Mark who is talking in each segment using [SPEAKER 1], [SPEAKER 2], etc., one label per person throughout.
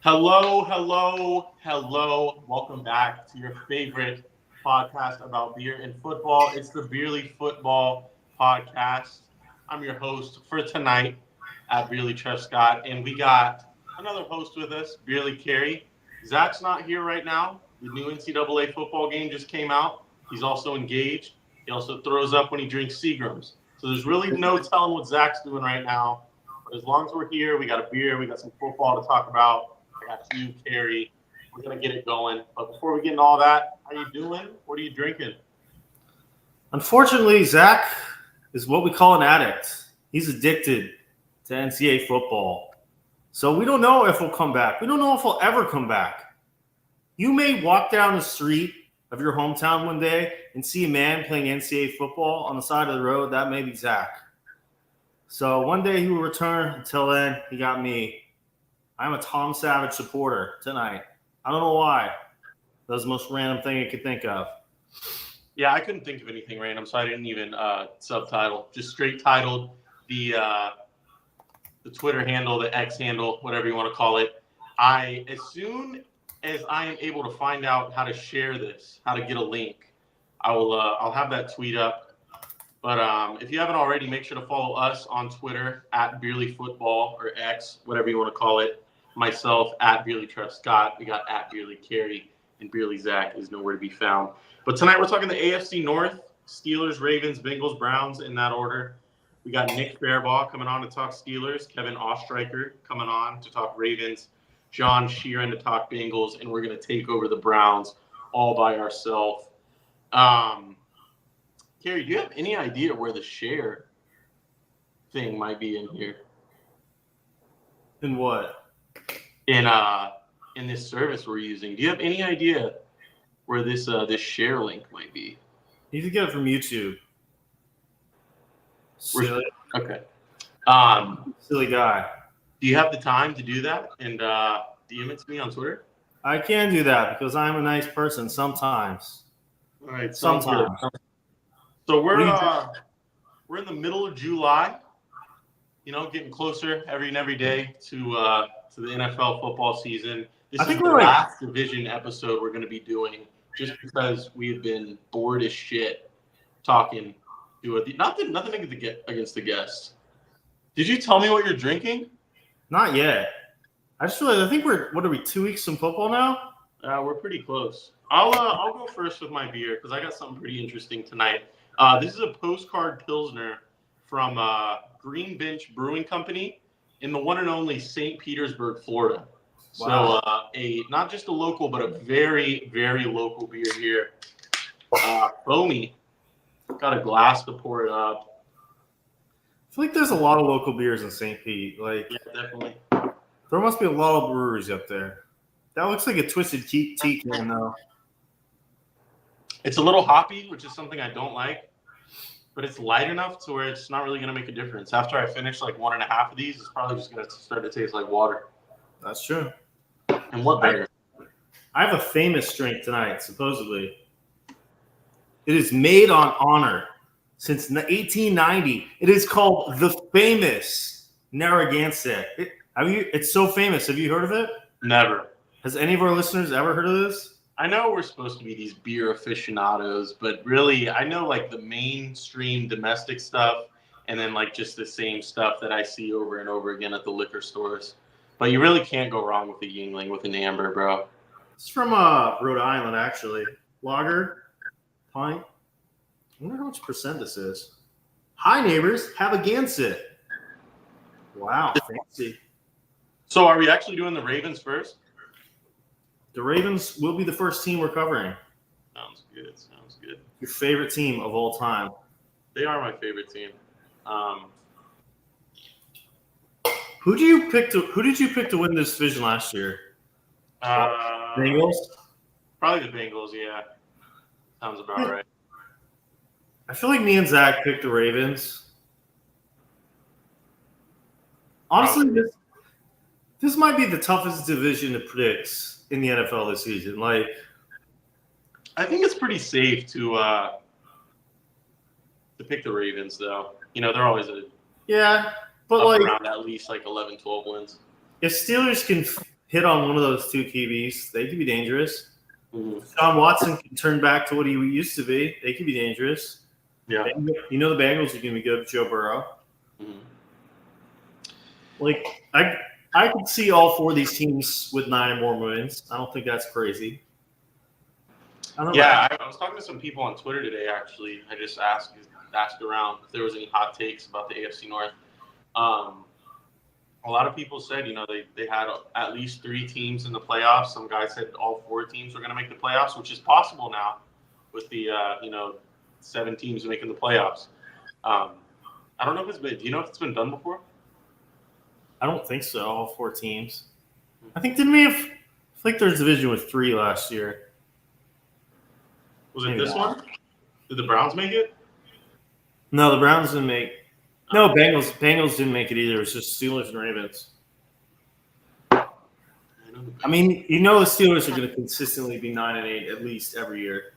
[SPEAKER 1] Hello, hello, hello. Welcome back to your favorite podcast about beer and football. It's the Beerl Football podcast. I'm your host for tonight at Beerly Scott, and we got another host with us, Beerly Carey. Zach's not here right now. The new NCAA football game just came out. He's also engaged. He also throws up when he drinks Seagrams. So there's really no telling what Zach's doing right now. But as long as we're here, we got a beer, we got some football to talk about. I got you, Carrie. We're gonna get it going. But before we get into all that, how you doing? What are you drinking?
[SPEAKER 2] Unfortunately, Zach is what we call an addict. He's addicted to NCAA football. So we don't know if he'll come back. We don't know if he'll ever come back. You may walk down the street of your hometown one day and see a man playing NCAA football on the side of the road. That may be Zach. So one day he will return. Until then, he got me. I'm a Tom Savage supporter tonight. I don't know why. That was the most random thing I could think of.
[SPEAKER 1] Yeah, I couldn't think of anything random, so I didn't even subtitle. Just straight titled the Twitter handle, the X handle, whatever you want to call it. As soon as I am able to find out how to share this, how to get a link, I'll have that tweet up. But if you haven't already, make sure to follow us on Twitter at Beerl Football or X, whatever you want to call it. Myself at Beerly Scott. We got at Beerly Carey, and Beerly Zach is nowhere to be found. But tonight we're talking the AFC North, Steelers, Ravens, Bengals, Browns in that order. We got Nick Fairbaugh coming on to talk Steelers, Kevin Ostreicher coming on to talk Ravens, John Sheeran to talk Bengals, and we're going to take over the Browns all by ourselves. Carrie, do you have any idea where the share thing might be in here?
[SPEAKER 2] In what?
[SPEAKER 1] In this service we're using. Do you have any idea where this share link might be?
[SPEAKER 2] You can get it from YouTube. Silly.
[SPEAKER 1] Okay.
[SPEAKER 2] Silly guy.
[SPEAKER 1] Do you have the time to do that and DM it to me on Twitter?
[SPEAKER 2] I can do that because I'm a nice person sometimes.
[SPEAKER 1] All right.
[SPEAKER 2] Sometimes.
[SPEAKER 1] So we're in the middle of July. You know, getting closer every day to the NFL football season. This is the last division episode we're going to be doing, just because we have been bored as shit talking to it. Nothing against the guests. Did you tell me what you're drinking?
[SPEAKER 2] Not yet. I just realized I think what are we 2 weeks from football now?
[SPEAKER 1] We're pretty close. I'll go first with my beer because I got something pretty interesting tonight. This is a postcard Pilsner from Green Bench Brewing Company in the one and only St. Petersburg, Florida. Wow. So not just a local, but a very, very local beer here. Foamy. Got a glass to pour it up.
[SPEAKER 2] I feel like there's a lot of local beers in St. Pete. Yeah,
[SPEAKER 1] definitely.
[SPEAKER 2] There must be a lot of breweries up there. That looks like a Twisted Tea can, though.
[SPEAKER 1] It's a little hoppy, which is something I don't like. But it's light enough to where it's not really going to make a difference. After I finish like 1.5 of these, it's probably just going to start to taste like water.
[SPEAKER 2] That's true.
[SPEAKER 1] And what better?
[SPEAKER 2] I have a famous drink tonight, supposedly. It is made on honor since 1890. It is called the famous Narragansett. It's so famous. Have you heard of it?
[SPEAKER 1] Never.
[SPEAKER 2] Has any of our listeners ever heard of this?
[SPEAKER 1] I know we're supposed to be these beer aficionados, but really I know like the mainstream domestic stuff and then like just the same stuff that I see over and over again at the liquor stores. But you really can't go wrong with a Yingling, with an amber, bro.
[SPEAKER 2] It's from Rhode Island, actually. Lager, pint. I wonder how much percent this is. Hi, neighbors. Have a Gansett. Wow, fancy.
[SPEAKER 1] So are we actually doing the Ravens first?
[SPEAKER 2] The Ravens will be the first team we're covering.
[SPEAKER 1] Sounds good.
[SPEAKER 2] Your favorite team of all time.
[SPEAKER 1] They are my favorite team.
[SPEAKER 2] Who did you pick to win this division last year? Bengals?
[SPEAKER 1] Probably the Bengals, yeah. Sounds about right.
[SPEAKER 2] I feel like me and Zach picked the Ravens. Honestly, this might be the toughest division to predict in the NFL this season. Like,
[SPEAKER 1] I think it's pretty safe to pick the Ravens, though. You know, they're always
[SPEAKER 2] but like
[SPEAKER 1] around at least like 11, 12 wins.
[SPEAKER 2] If Steelers can hit on one of those two QBs, they could be dangerous.
[SPEAKER 1] Mhm.
[SPEAKER 2] Sean Watson can turn back to what he used to be. They could be dangerous.
[SPEAKER 1] Yeah.
[SPEAKER 2] You know the Bengals are going to be good with Joe Burrow.
[SPEAKER 1] Mhm.
[SPEAKER 2] Like I could see all four of these teams with 9 or more wins. I don't think that's crazy.
[SPEAKER 1] Yeah, I was talking to some people on Twitter today. Actually, I just asked around if there was any hot takes about the AFC North. A lot of people said, they had at least 3 teams in the playoffs. Some guys said all 4 teams were going to make the playoffs, which is possible now with the 7 teams making the playoffs. I don't know if it's been. Do you know if it's been done before?
[SPEAKER 2] I don't think so. All 4 teams. I think didn't we have? I think there's a division with 3 last year.
[SPEAKER 1] Was it this one? Did the Browns make it?
[SPEAKER 2] No, the Browns didn't make. No, Bengals didn't make it either. It was just Steelers and Ravens. I mean, the Steelers are going to consistently be 9-8 at least every year.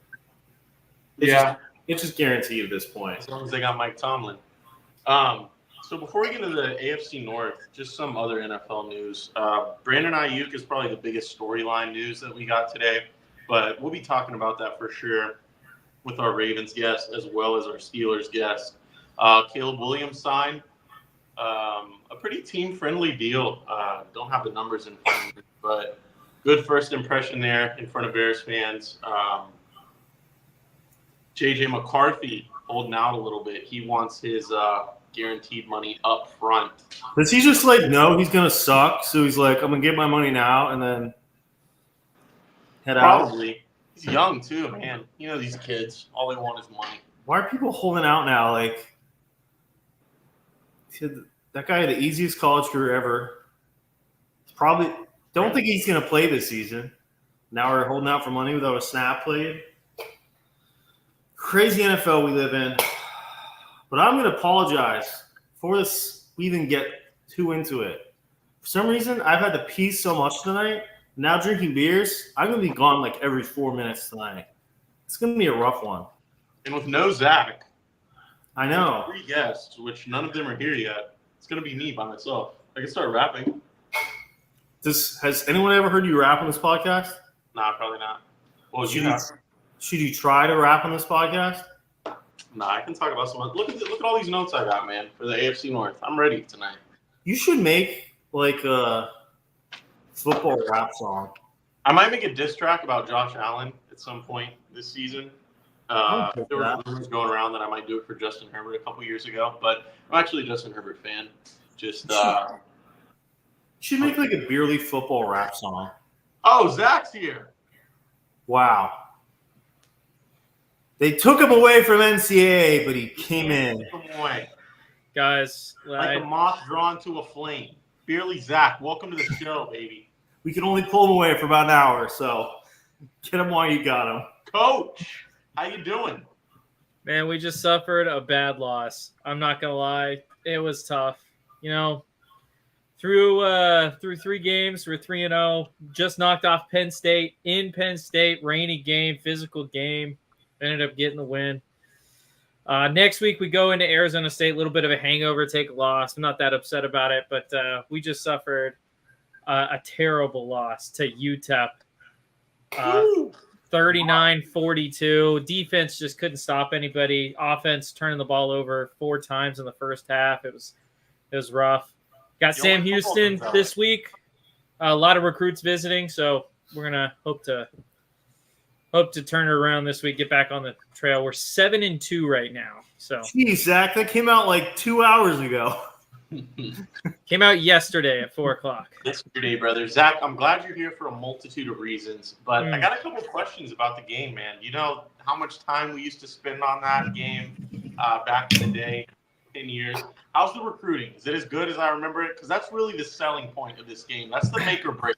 [SPEAKER 2] It's just guaranteed at this point.
[SPEAKER 1] As long as they got Mike Tomlin. So before we get into the AFC North, just some other NFL news. Brandon Ayuk is probably the biggest storyline news that we got today, but we'll be talking about that for sure with our Ravens guest as well as our Steelers guest. Caleb Williams signed a pretty team-friendly deal. Don't have the numbers in front of me, but good first impression there in front of Bears fans. J.J. McCarthy holding out a little bit. He wants his guaranteed money up front.
[SPEAKER 2] Does he just know he's going to suck? So he's like, I'm going to get my money now and then head out?
[SPEAKER 1] Probably. He's young too, man. These kids, all they want is money.
[SPEAKER 2] Why are people holding out now? That guy had the easiest college career ever. Probably don't think he's going to play this season. Now we're holding out for money without a snap played. Crazy NFL we live in. But I'm going to apologize for this. We even get too into it. For some reason, I've had to pee so much tonight. Now drinking beers, I'm going to be gone every 4 minutes tonight. It's going to be a rough one.
[SPEAKER 1] And with no Zach.
[SPEAKER 2] I know.
[SPEAKER 1] 3 guests, which none of them are here yet. It's going to be me by myself. I can start rapping.
[SPEAKER 2] Has anyone ever heard you rap on this podcast?
[SPEAKER 1] Nah, probably not. Well,
[SPEAKER 2] should you try to rap on this podcast?
[SPEAKER 1] Nah, I can talk about some. Look at all these notes I got, man, for the AFC North. I'm ready tonight.
[SPEAKER 2] You should make a football rap song.
[SPEAKER 1] I might make a diss track about Josh Allen at some point this season. There were rumors going around that I might do it for Justin Herbert a couple years ago, but I'm actually a Justin Herbert fan. Just
[SPEAKER 2] you should make a Beerl Football rap song.
[SPEAKER 1] Oh, Zach's here.
[SPEAKER 2] Wow. They took him away from NCAA, but he came in.
[SPEAKER 1] Took him away.
[SPEAKER 3] Guys,
[SPEAKER 1] like a moth drawn to a flame. Beerl Zach, welcome to the show, baby.
[SPEAKER 2] We can only pull him away for about an hour, so get him while you got him.
[SPEAKER 1] Coach, how you doing?
[SPEAKER 3] Man, we just suffered a bad loss. I'm not gonna lie, it was tough. Through 3 games, we're 3-0. Just knocked off Penn State in Penn State, rainy game, physical game. Ended up getting the win. Next week we go into Arizona State, a little bit of a hangover, take a loss. I'm not that upset about it, but we just suffered a terrible loss to UTEP. 39-42. Defense just couldn't stop anybody. Offense turning the ball over 4 times in the first half. It was rough. Got Sam Houston this week. A lot of recruits visiting, so we're gonna hope to turn it around this week. Get back on the trail. We're 7-2 right now. So,
[SPEAKER 2] geez, Zach, that came out 2 hours ago.
[SPEAKER 3] Came out yesterday at 4:00.
[SPEAKER 1] Yesterday, brother. Zach, I'm glad you're here for a multitude of reasons, but I got a couple of questions about the game, man. You know how much time we used to spend on that game back in the day, 10 years. How's the recruiting? Is it as good as I remember it? Because that's really the selling point of this game. That's the make or break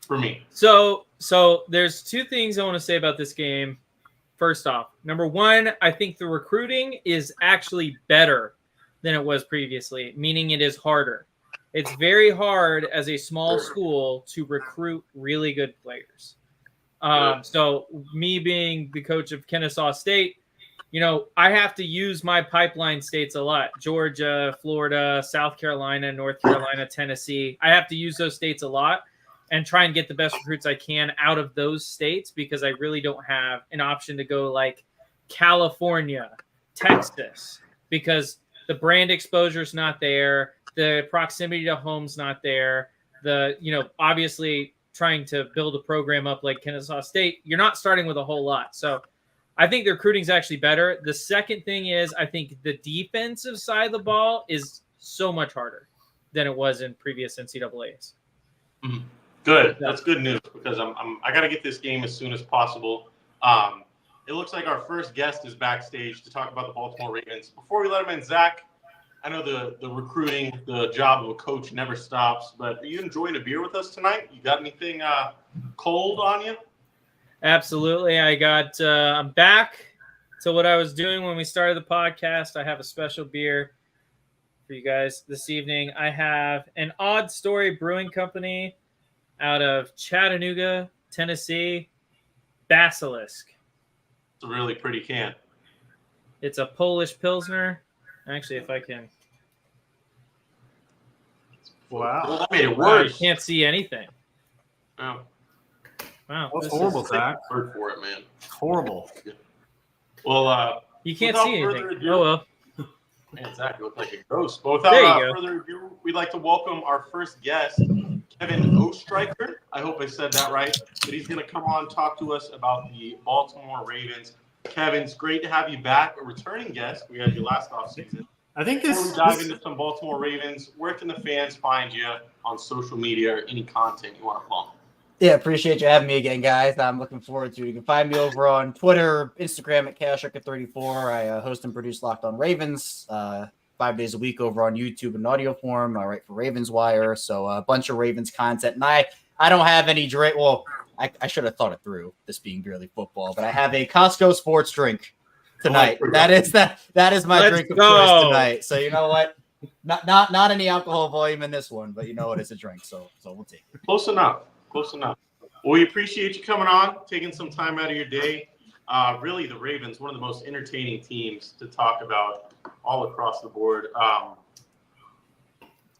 [SPEAKER 1] for me.
[SPEAKER 3] So there's 2 things I want to say about this game. First off, number 1, I think the recruiting is actually better than it was previously, meaning it is harder. It's very hard as a small school to recruit really good players. So me being the coach of Kennesaw State, I have to use my pipeline states a lot. Georgia, Florida, South Carolina, North Carolina, Tennessee. I have to use those states a lot and try and get the best recruits I can out of those states, because I really don't have an option to go like California, Texas, because the brand exposure is not there. The proximity to home's not there. Obviously trying to build a program up like Kennesaw State, you're not starting with a whole lot. So I think the recruiting is actually better. The second thing is I think the defensive side of the ball is so much harder than it was in previous NCAAs.
[SPEAKER 1] Mm-hmm. Good. That's good news, because I got to get this game as soon as possible. It looks like our first guest is backstage to talk about the Baltimore Ravens. Before we let him in, Zach, I know the recruiting, the job of a coach never stops, but are you enjoying a beer with us tonight? You got anything cold on you?
[SPEAKER 3] Absolutely. I'm back to what I was doing when we started the podcast. I have a special beer for you guys this evening. I have an Odd Story Brewing Company out of Chattanooga, Tennessee, Basilisk.
[SPEAKER 1] It's a really pretty can.
[SPEAKER 3] It's a Polish Pilsner. Actually, if I can.
[SPEAKER 2] Wow.
[SPEAKER 1] Well, that made it
[SPEAKER 3] Wow, you
[SPEAKER 1] worse.
[SPEAKER 3] can't see anything.
[SPEAKER 1] Oh,
[SPEAKER 3] Wow.
[SPEAKER 2] That's horrible, Zach.
[SPEAKER 1] word for it, man.
[SPEAKER 2] Horrible.
[SPEAKER 1] Well,
[SPEAKER 3] You can't
[SPEAKER 1] without
[SPEAKER 3] see
[SPEAKER 1] further
[SPEAKER 3] anything.
[SPEAKER 1] ado-
[SPEAKER 3] Oh, well.
[SPEAKER 1] man, Zach, you look like a ghost. But
[SPEAKER 3] There you
[SPEAKER 1] without
[SPEAKER 3] go.
[SPEAKER 1] further ado, we'd like to welcome our first guest, Kevin Oestreicher. I hope I said that right. But he's going to come on and talk to us about the Baltimore Ravens. Kevin, it's great to have you back, a returning guest. We had you last offseason.
[SPEAKER 2] I think
[SPEAKER 1] Before
[SPEAKER 2] this
[SPEAKER 1] we dive into some Baltimore Ravens, where can the fans find you on social media or any content you want to plug?
[SPEAKER 4] Yeah, appreciate you having me again, guys. I'm looking forward to it. You can find me over on Twitter, Instagram at ChaosShark34. I host and produce Locked On Ravens 5 days a week over on YouTube in audio form. I write for Ravens Wire, so a bunch of Ravens content. And I don't have any drink. Well, I should have thought it through, this being Beerl Football, but I have a Costco sports drink tonight. That is my
[SPEAKER 3] Let's
[SPEAKER 4] drink of
[SPEAKER 3] go.
[SPEAKER 4] choice tonight. So you know what? Not any alcohol volume in this one, but you know what? It's a drink, so we'll take it.
[SPEAKER 1] Close enough. Well, we appreciate you coming on, taking some time out of your day. Really, the Ravens, one of the most entertaining teams to talk about all across the board.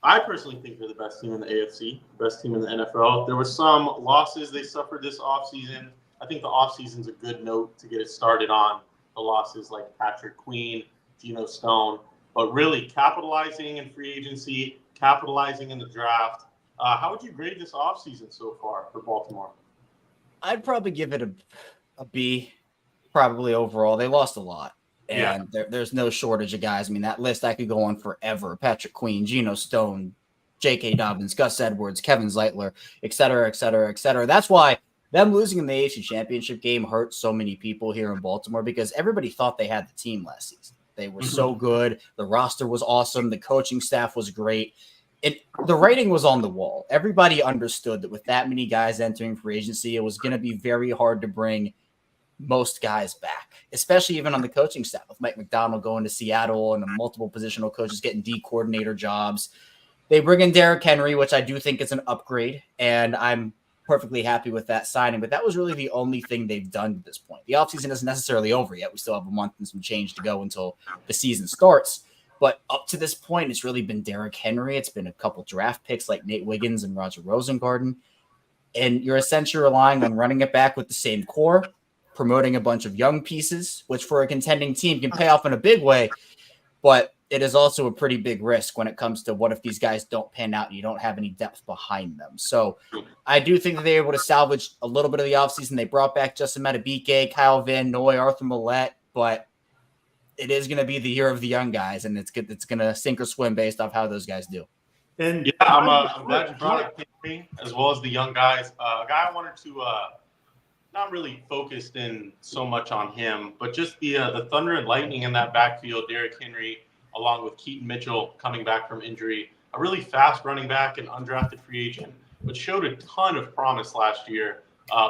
[SPEAKER 1] I personally think they're the best team in the AFC, best team in the NFL. There were some losses they suffered this offseason. I think the offseason's a good note to get it started on. The losses like Patrick Queen, Geno Stone, but really capitalizing in free agency, capitalizing in the draft. How would you grade this offseason so far for Baltimore?
[SPEAKER 4] I'd probably give it a B, probably overall. They lost a lot, and there's no shortage of guys. I mean, that list I could go on forever. Patrick Queen, Geno Stone, J.K. Dobbins, Gus Edwards, Kevin Zeitler, et cetera, et cetera, et cetera. That's why them losing in the AFC Championship game hurt so many people here in Baltimore, because everybody thought they had the team last season. They were so good. The roster was awesome. The coaching staff was great. The writing was on the wall. Everybody understood that with that many guys entering free agency, it was going to be very hard to bring most guys back, especially even on the coaching staff, with Mike McDonald going to Seattle and multiple positional coaches getting D coordinator jobs. They bring in Derrick Henry, which I do think is an upgrade, and I'm perfectly happy with that signing. But that was really the only thing they've done at this point. The offseason isn't necessarily over yet. We still have a month and some change to go until the season starts. But up to this point, it's really been Derrick Henry. It's been a couple draft picks like Nate Wiggins and Roger Rosengarten. And you're essentially relying on running it back with the same core, promoting a bunch of young pieces, which for a contending team can pay off in a big way. But it is also a pretty big risk when it comes to what if these guys don't pan out and you don't have any depth behind them. So I do think that they were able to salvage a little bit of the offseason. They brought back Justin Madubuike, Kyle Van Noy, Arthur Millette, but it is going to be the year of the young guys, and it's going to sink or swim based off how those guys do.
[SPEAKER 2] And
[SPEAKER 1] Yeah, I'm glad you brought up Henry as well as the young guys. A guy I wanted to not really focused in so much on him, but just the thunder and lightning in that backfield. Derrick Henry, along with Keaton Mitchell coming back from injury, a really fast running back and undrafted free agent, which showed a ton of promise last year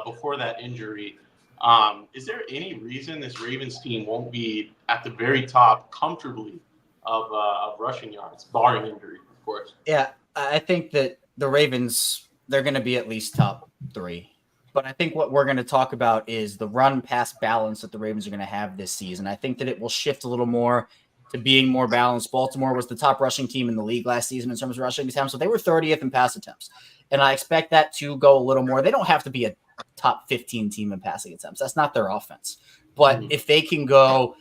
[SPEAKER 1] before that injury. Is there any reason this Ravens team won't be at the very top comfortably of rushing yards, barring injury, of course?
[SPEAKER 4] Yeah, I think that the Ravens, they're going to be at least top 3. But I think what we're going to talk about is the run-pass balance that the Ravens are going to have this season. I think that it will shift a little more to being more balanced. Baltimore was the top rushing team in the league last season in terms of rushing attempts, so they were 30th in pass attempts. And I expect that to go a little more. They don't have to be a top 15 team in passing attempts. That's not their offense. But if they can go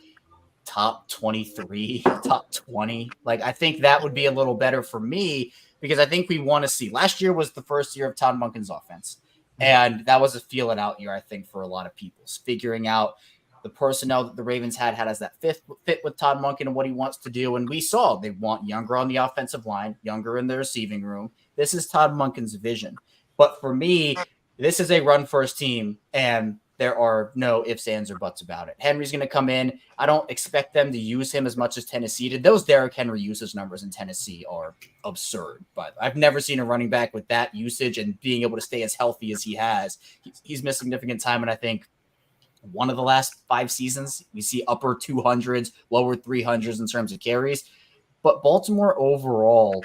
[SPEAKER 4] top 23, top 20, like I think that would be a little better for me because I think we want to see. Last year was the first year of Todd Monken's offense. And that was a feel it out year, I think, for a lot of people. Figuring out the personnel that the Ravens had as that fit with Todd Monken and what he wants to do. And we saw they want younger on the offensive line, younger in the receiving room. This is Todd Monken's vision. But for me, this is a run-first team, and there are no ifs, ands, or buts about it. Henry's going to come in. I don't expect them to use him as much as Tennessee did. Those Derrick Henry usage numbers in Tennessee are absurd. But I've never seen a running back with that usage and being able to stay as healthy as he has. He's missed significant time, and I think one of the last 5 seasons, we see upper 200s, lower 300s in terms of carries. But Baltimore overall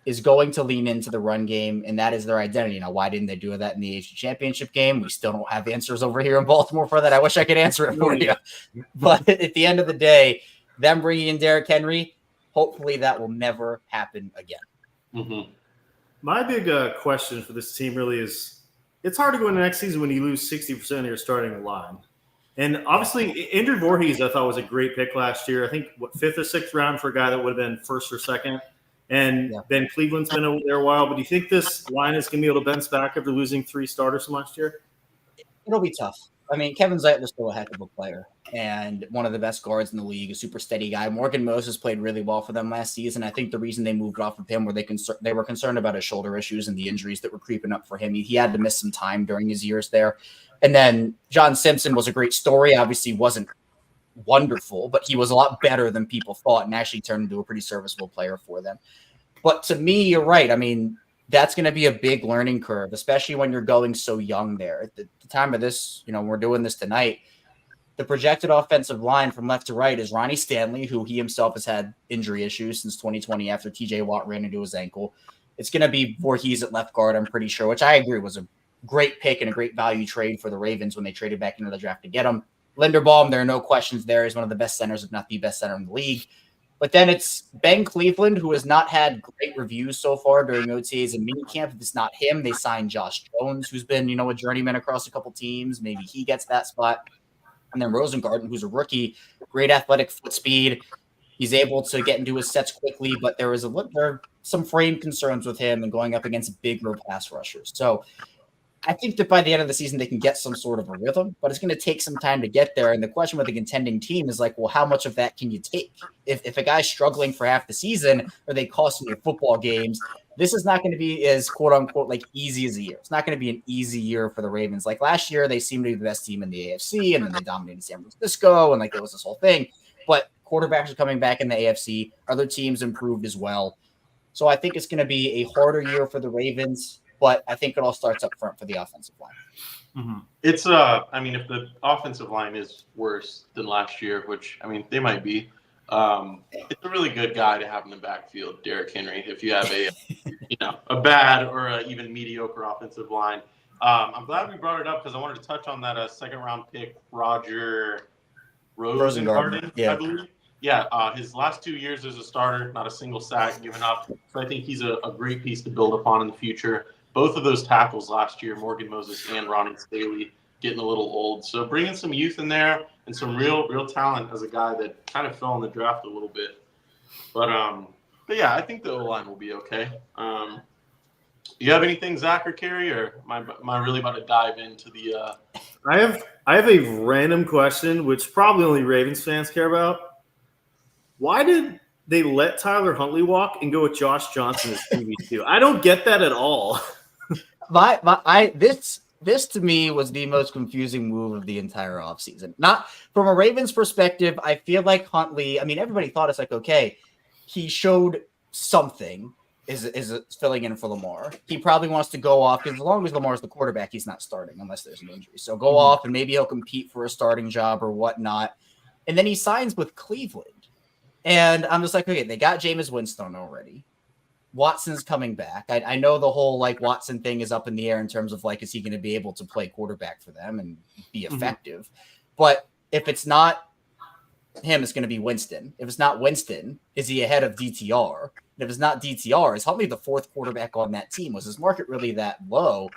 [SPEAKER 4] is going to lean into the run game, and that is their identity. Now, why didn't they do that in the AFC Championship game? We still don't have answers over here in Baltimore for that. I wish I could answer it for you. But at the end of the day, them bringing in Derrick Henry, hopefully that will never happen again.
[SPEAKER 1] Mm-hmm.
[SPEAKER 2] My big question for this team really is it's hard to go into next season when you lose 60% of your starting line. And obviously, Andrew Voorhees, I thought, was a great pick last year. I think, 5th or 6th round for a guy that would have been 1st or 2nd. And Ben Cleveland's been there a while. But do you think this line is going to be able to bounce back after losing 3 starters from last year?
[SPEAKER 4] It'll be tough. I mean, Kevin Zeitler's still a heck of a player and one of the best guards in the league, a super steady guy. Morgan Moses played really well for them last season. I think the reason they moved off of him were they were concerned about his shoulder issues and the injuries that were creeping up for him. He had to miss some time during his years there. And then John Simpson was a great story. Obviously wasn't wonderful, but he was a lot better than people thought and actually turned into a pretty serviceable player for them. But to me, you're right. I mean, that's going to be a big learning curve, especially when you're going so young there. At the time of this, we're doing this tonight. The projected offensive line from left to right is Ronnie Stanley, who he himself has had injury issues since 2020 after TJ Watt ran into his ankle. It's going to be Voorhees at left guard, I'm pretty sure, which I agree was a great pick and a great value trade for the Ravens when they traded back into the draft to get him. Linderbaum, there are no questions there. He's one of the best centers, if not the best center in the league. But then it's Ben Cleveland, who has not had great reviews so far during OTAs and minicamp. If it's not him, they signed Josh Jones, who's been, a journeyman across a couple teams. Maybe he gets that spot. And then Rosengarten, who's a rookie, great athletic foot speed. He's able to get into his sets quickly, but there are some frame concerns with him and going up against bigger pass rushers. So I think that by the end of the season, they can get some sort of a rhythm, but it's going to take some time to get there. And the question with a contending team is like, well, how much of that can you take? If a guy's struggling for half the season, are they costing your football games? This is not going to be as quote unquote like easy as a year. It's not going to be an easy year for the Ravens. Like last year, they seemed to be the best team in the AFC, and then they dominated San Francisco, and like there was this whole thing. But quarterbacks are coming back in the AFC. Other teams improved as well. So I think it's going to be a harder year for the Ravens. But I think it all starts up front for the offensive line.
[SPEAKER 1] Mm-hmm. It's if the offensive line is worse than last year, which they might be, it's a really good guy to have in the backfield, Derrick Henry. If you have a bad or a even mediocre offensive line, I'm glad we brought it up because I wanted to touch on that 2nd round pick, Roger Rosengarten, I believe. Yeah, his last 2 years as a starter, not a single sack given up. So I think he's a great piece to build upon in the future. Both of those tackles last year, Morgan Moses and Ronnie Stanley, getting a little old. So bringing some youth in there and some real talent as a guy that kind of fell in the draft a little bit. But yeah, I think the O-line will be okay. You have anything, Zach or Kerry, or am I really about to dive into the
[SPEAKER 2] I have a random question, which probably only Ravens fans care about. Why did they let Tyler Huntley walk and go with Josh Johnson as QB2? I don't get that at all.
[SPEAKER 4] This to me was the most confusing move of the entire offseason. Not from a Ravens perspective, I feel like Huntley, everybody thought it's like, okay, he showed something is filling in for Lamar. He probably wants to go off because as long as Lamar's the quarterback, he's not starting unless there's an injury. So go off and maybe he'll compete for a starting job or whatnot. And then he signs with Cleveland. And I'm just like, okay, they got Jameis Winston already. Watson's coming back. I know the whole Watson thing is up in the air in terms of is he going to be able to play quarterback for them and be effective? But if it's not him, it's going to be Winston. If it's not Winston, is he ahead of DTR? And if it's not DTR, is Huntley the fourth quarterback on that team? Was his market really that low?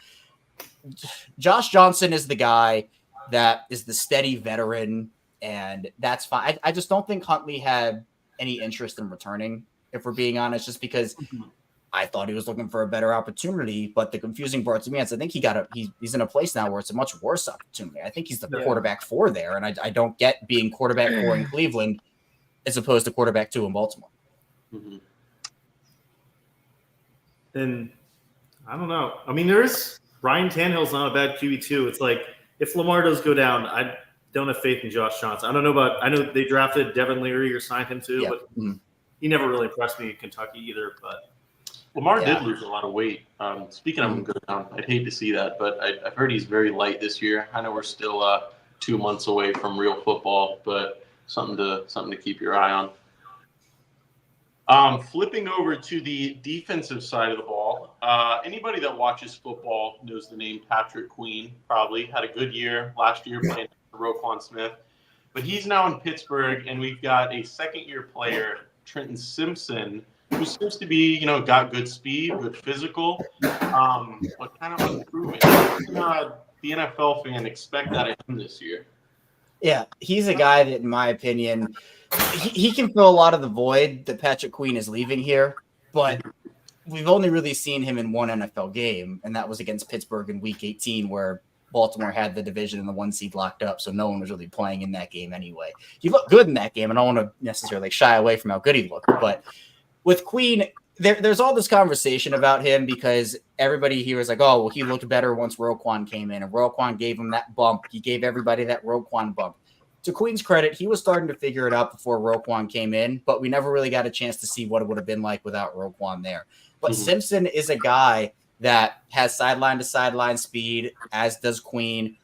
[SPEAKER 4] Josh Johnson is the guy that is the steady veteran, and that's fine. I just don't think Huntley had any interest in returning, if we're being honest, just because I thought he was looking for a better opportunity. But the confusing part to me is I think he's in a place now where it's a much worse opportunity. I think he's the quarterback 4 there, and I don't get being quarterback 4 in Cleveland as opposed to quarterback 2 in Baltimore.
[SPEAKER 1] Mm-hmm.
[SPEAKER 2] And I don't know. I mean, Ryan Tannehill's not a bad QB2. It's like if Lamar does go down, I don't have faith in Josh Johnson. I know they drafted Devin Leary or signed him too, but he never really impressed me in Kentucky either. But
[SPEAKER 1] Lamar did lose a lot of weight. Speaking of him go down, I'd hate to see that, but I've heard he's very light this year. I know we're still 2 months away from real football, but something to keep your eye on. Flipping over to the defensive side of the ball, anybody that watches football knows the name Patrick Queen. Probably had a good year last year playing for Roquan Smith, but he's now in Pittsburgh, and we've got a second-year player, Trenton Simpson, who seems to be, got good speed, good physical, but kind of improving. The NFL fan expect that of him this year.
[SPEAKER 4] Yeah, he's a guy that, in my opinion, he can fill a lot of the void that Patrick Queen is leaving here, but we've only really seen him in one NFL game, and that was against Pittsburgh in Week 18, where Baltimore had the division and the 1 seed locked up, so no one was really playing in that game anyway. He looked good in that game, and I don't want to necessarily shy away from how good he looked, but with Queen, there's all this conversation about him because everybody here is like, oh, well, he looked better once Roquan came in, and Roquan gave him that bump. He gave everybody that Roquan bump. To Queen's credit, he was starting to figure it out before Roquan came in, but we never really got a chance to see what it would have been like without Roquan there. But Simpson is a guy that has sideline-to-sideline speed, as does Queen.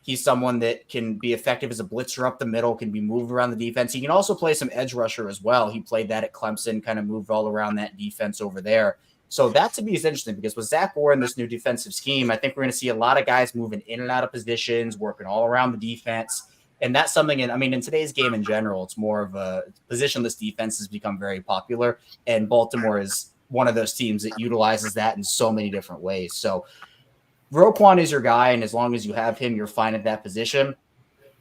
[SPEAKER 4] He's someone that can be effective as a blitzer up the middle, can be moved around the defense. He can also play some edge rusher as well. He played that at Clemson, kind of moved all around that defense over there. So that to me is interesting because with Zach Orr in this new defensive scheme, I think we're going to see a lot of guys moving in and out of positions, working all around the defense. And that's something, in today's game in general, it's more of a positionless defense has become very popular. And Baltimore is one of those teams that utilizes that in so many different ways. So Roquan is your guy, and as long as you have him, you're fine at that position.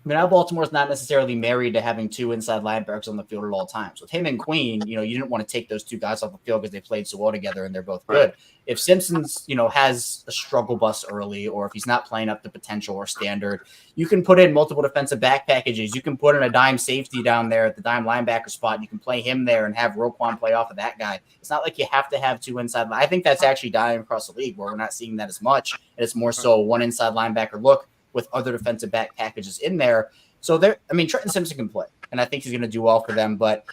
[SPEAKER 4] Now Baltimore's not necessarily married to having 2 inside linebackers on the field at all times. With him and Queen, you didn't want to take those 2 guys off the field because they played so well together and they're both good. If Simpson's, has a struggle bus early, or if he's not playing up to potential or standard, you can put in multiple defensive back packages. You can put in a dime safety down there at the dime linebacker spot. You can play him there and have Roquan play off of that guy. It's not like you have to have 2 inside. I think that's actually dying across the league where we're not seeing that as much. And it's more so one inside linebacker look with other defensive back packages in there. So Trenton Simpson can play, and I think he's going to do well for them, but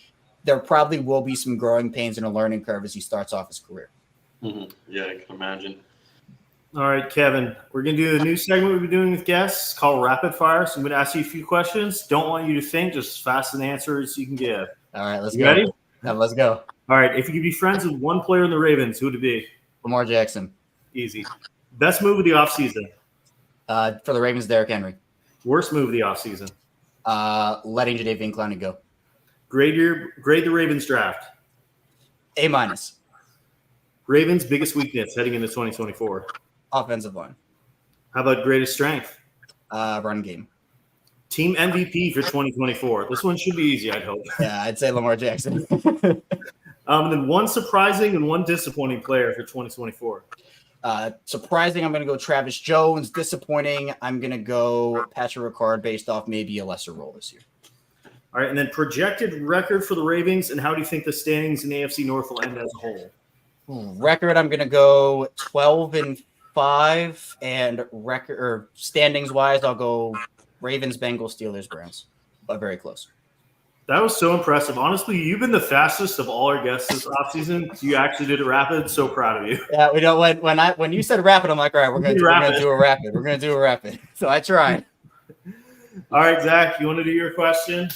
[SPEAKER 4] there probably will be some growing pains and a learning curve as he starts off his career.
[SPEAKER 1] Mm-hmm. Yeah, I can imagine.
[SPEAKER 2] All right, Kevin, we're going to do a new segment we've been doing with guests called Rapid Fire. So I'm going to ask you a few questions. Don't want you to think, just as fast an answer as you can give.
[SPEAKER 4] All right, let's
[SPEAKER 2] go.
[SPEAKER 4] Ready? Yeah, let's go.
[SPEAKER 2] All right, if you could be friends with one player in the Ravens, who would it be?
[SPEAKER 4] Lamar Jackson.
[SPEAKER 2] Easy. Best move of the offseason?
[SPEAKER 4] For the Ravens, Derrick Henry.
[SPEAKER 2] Worst move of the offseason?
[SPEAKER 4] Letting Jadeveon Clowney go.
[SPEAKER 2] Grade the Ravens draft.
[SPEAKER 4] A-.
[SPEAKER 2] Ravens' biggest weakness heading into 2024?
[SPEAKER 4] Offensive line.
[SPEAKER 2] How about greatest strength?
[SPEAKER 4] Run game.
[SPEAKER 2] Team MVP for 2024. This one should be easy, I'd hope.
[SPEAKER 4] Yeah, I'd say Lamar Jackson.
[SPEAKER 2] And then one surprising and one disappointing player for 2024.
[SPEAKER 4] Surprising, I'm going to go Travis Jones. Disappointing, I'm going to go Patrick Ricard based off maybe a lesser role this year.
[SPEAKER 2] All right, and then projected record for the Ravens, and how do you think the standings in AFC North will end as a whole?
[SPEAKER 4] Record, I'm going to go 12-5, and record or standings wise, I'll go Ravens, Bengals, Steelers, Browns, but very close.
[SPEAKER 2] That was so impressive. Honestly, you've been the fastest of all our guests this offseason. You actually did it rapid. So proud of you.
[SPEAKER 4] Yeah, when you said rapid, I'm like, all right, we're going to do a rapid. We're going to do a rapid. So I tried.
[SPEAKER 2] All right, Zach, you want to do your question?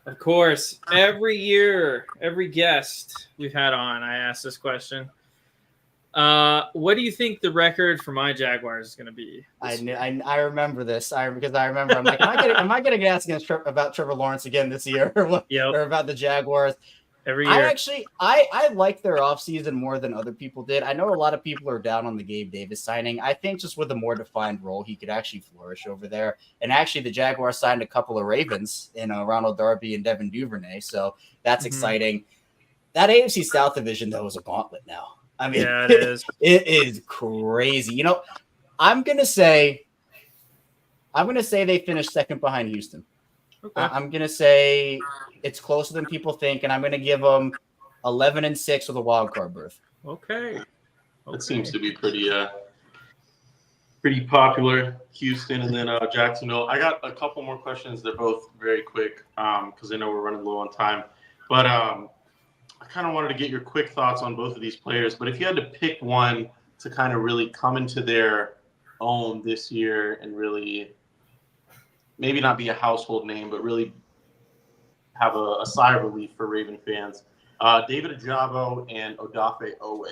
[SPEAKER 3] Of course. Every year, every guest we've had on, I ask this question. What do you think the record for my Jaguars is going to be?
[SPEAKER 4] I remember this. Because I remember. I'm like, am I getting asked about Trevor Lawrence again this year,
[SPEAKER 3] Yep.
[SPEAKER 4] or about the Jaguars?
[SPEAKER 3] Every year.
[SPEAKER 4] I like their offseason more than other people did. I know a lot of people are down on the Gabe Davis signing. I think just with a more defined role, he could actually flourish over there. And actually, the Jaguars signed a couple of Ravens in Ronald Darby and Devin Duvernay, so that's exciting. That AFC South division, though, is a gauntlet now. I mean,
[SPEAKER 3] yeah, it is.
[SPEAKER 4] It is crazy. You know, I'm gonna say they finished second behind Houston.
[SPEAKER 3] Okay.
[SPEAKER 4] I'm gonna say it's closer than people think, and I'm gonna give them 11-6 with a wild card berth.
[SPEAKER 3] Okay.
[SPEAKER 1] That seems to be pretty popular. Houston and then Jacksonville. I got a couple more questions. They're both very quick because I know we're running low on time. But I kind of wanted to get your quick thoughts on both of these players. But if you had to pick one to kind of really come into their own this year and really maybe not be a household name, but really have a sigh of relief for Raven fans, David Ajabo and Odafe Owe.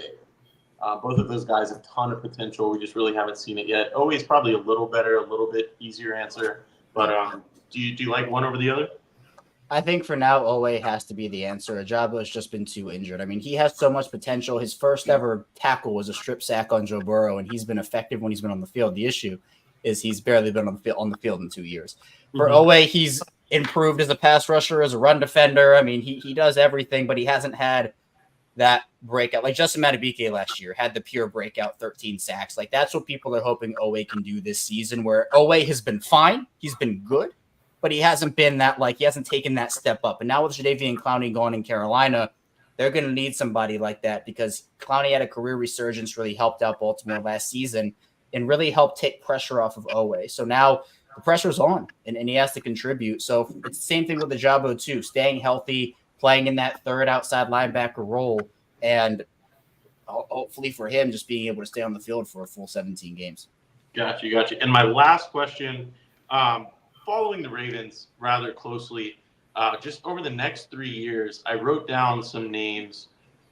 [SPEAKER 1] Both of those guys have a ton of potential. We just really haven't seen it yet. Owe is probably a little better, a little bit easier answer. But do you like one over the other?
[SPEAKER 4] I think for now, Owe has to be the answer. Ajabo has just been too injured. I mean, he has so much potential. His first ever tackle was a strip sack on Joe Burrow, and he's been effective when he's been on the field. The issue is he's barely been on the field in 2 years. For Owe, he's improved as a pass rusher, as a run defender. I mean, he does everything, but he hasn't had that breakout. Like Justin Madubuike last year had the pure breakout 13 sacks. Like that's what people are hoping Owe can do this season, where Owe has been fine. He's been good, but he hasn't been that, like, he hasn't taken that step up. And now with Jadeveon Clowney going in Carolina, they're going to need somebody like that because Clowney had a career resurgence, really helped out Baltimore last season and really helped take pressure off of Owe. So now the pressure's on and he has to contribute. So it's the same thing with the Ajabo too, staying healthy, playing in that third outside linebacker role, and hopefully for him just being able to stay on the field for a full 17 games.
[SPEAKER 1] Got you. And my last question, following the Ravens rather closely, just over the next 3 years, I wrote down some names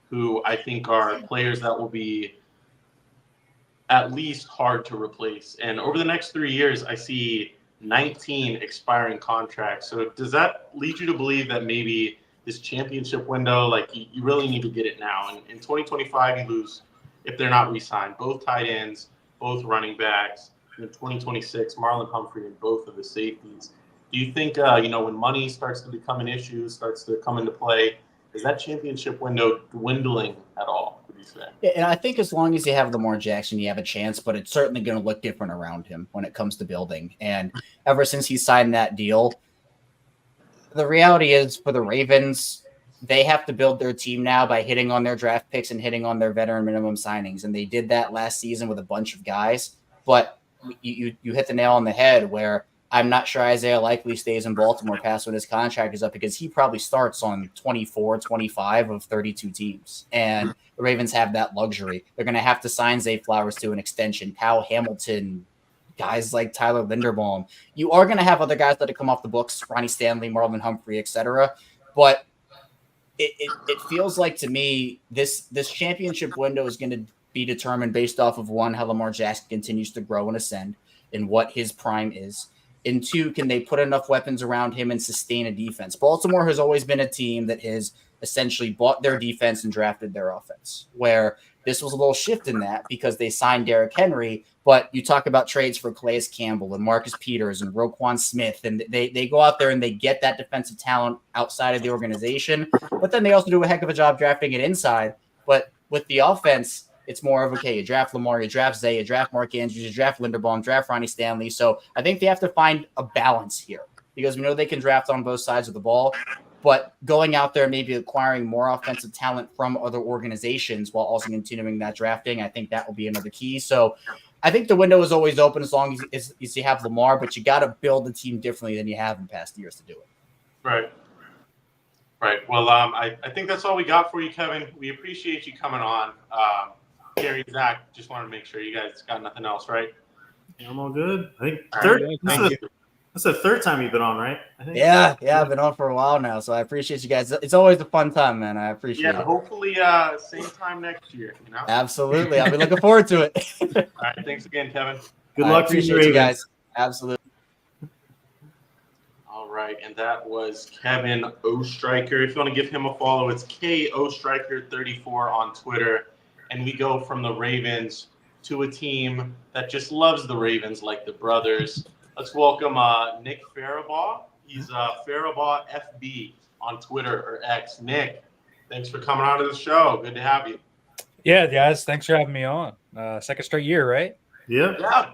[SPEAKER 1] who I think are players that will be at least hard to replace. And over the next 3 years, I see 19 expiring contracts. So does that lead you to believe that maybe this championship window, like you really need to get it now? And in 2025, you lose, if they're not re-signed, both tight ends, both running backs. In 2026, Marlon Humphrey and both of the safeties. Do you think, when money starts to become an issue, starts to come into play, is that championship window dwindling at all, would you say?
[SPEAKER 4] Yeah, and I think as long as you have Lamar Jackson, you have a chance, but it's certainly going to look different around him when it comes to building. And ever since he signed that deal, the reality is for the Ravens, they have to build their team now by hitting on their draft picks and hitting on their veteran minimum signings. And they did that last season with a bunch of guys, but you hit the nail on the head where I'm not sure Isaiah Likely stays in Baltimore past when his contract is up because he probably starts on 24, 25 of 32 teams. And the Ravens have that luxury. They're going to have to sign Zay Flowers to an extension, Kyle Hamilton, guys like Tyler Linderbaum. You are going to have other guys that have come off the books, Ronnie Stanley, Marlon Humphrey, etc. But it feels like to me this championship window is going to be determined based off of one, how Lamar Jackson continues to grow and ascend and what his prime is. And two, can they put enough weapons around him and sustain a defense? Baltimore has always been a team that has essentially bought their defense and drafted their offense, where this was a little shift in that because they signed Derrick Henry, but you talk about trades for Calais Campbell and Marcus Peters and Roquan Smith, and they go out there and they get that defensive talent outside of the organization, but then they also do a heck of a job drafting it inside. But with the offense, it's more of, okay, you draft Lamar, you draft Zay, you draft Mark Andrews, you draft Linderbaum, draft Ronnie Stanley. So I think they have to find a balance here because we know they can draft on both sides of the ball, but going out there, maybe acquiring more offensive talent from other organizations while also continuing that drafting, I think that will be another key. So I think the window is always open as long as you have Lamar, but you got to build the team differently than you have in past years to do it.
[SPEAKER 1] Right. Well, I think that's all we got for you, Kevin. We appreciate you coming on. Gary, Zach, just wanted to make sure you guys got nothing else, right?
[SPEAKER 2] I'm all good. I think
[SPEAKER 1] All right.
[SPEAKER 2] this That's the third time you've been on, right? I think.
[SPEAKER 4] Yeah, I've been on for a while now, so I appreciate you guys. It's always a fun time, man. I appreciate
[SPEAKER 1] Yeah,
[SPEAKER 4] it.
[SPEAKER 1] hopefully same time next year. You know.
[SPEAKER 4] Absolutely. I'll be looking forward to it.
[SPEAKER 1] All right, thanks again, Kevin.
[SPEAKER 2] Good
[SPEAKER 4] I
[SPEAKER 2] luck to
[SPEAKER 4] appreciate
[SPEAKER 2] you,
[SPEAKER 4] you guys.
[SPEAKER 2] Ravens.
[SPEAKER 4] Absolutely.
[SPEAKER 1] All right, and that was Kevin Ostriker. If you want to give him a follow, it's KOstriker34 on Twitter. And we go from the Ravens to a team that just loves the Ravens like the brothers. Let's welcome Nick Faribaugh. He's Faribaugh FB on Twitter or X. Nick, thanks for coming on to the show. Good to have you.
[SPEAKER 5] Yeah, guys, thanks for having me on. Second straight year, right?
[SPEAKER 2] Yeah.
[SPEAKER 1] Yeah.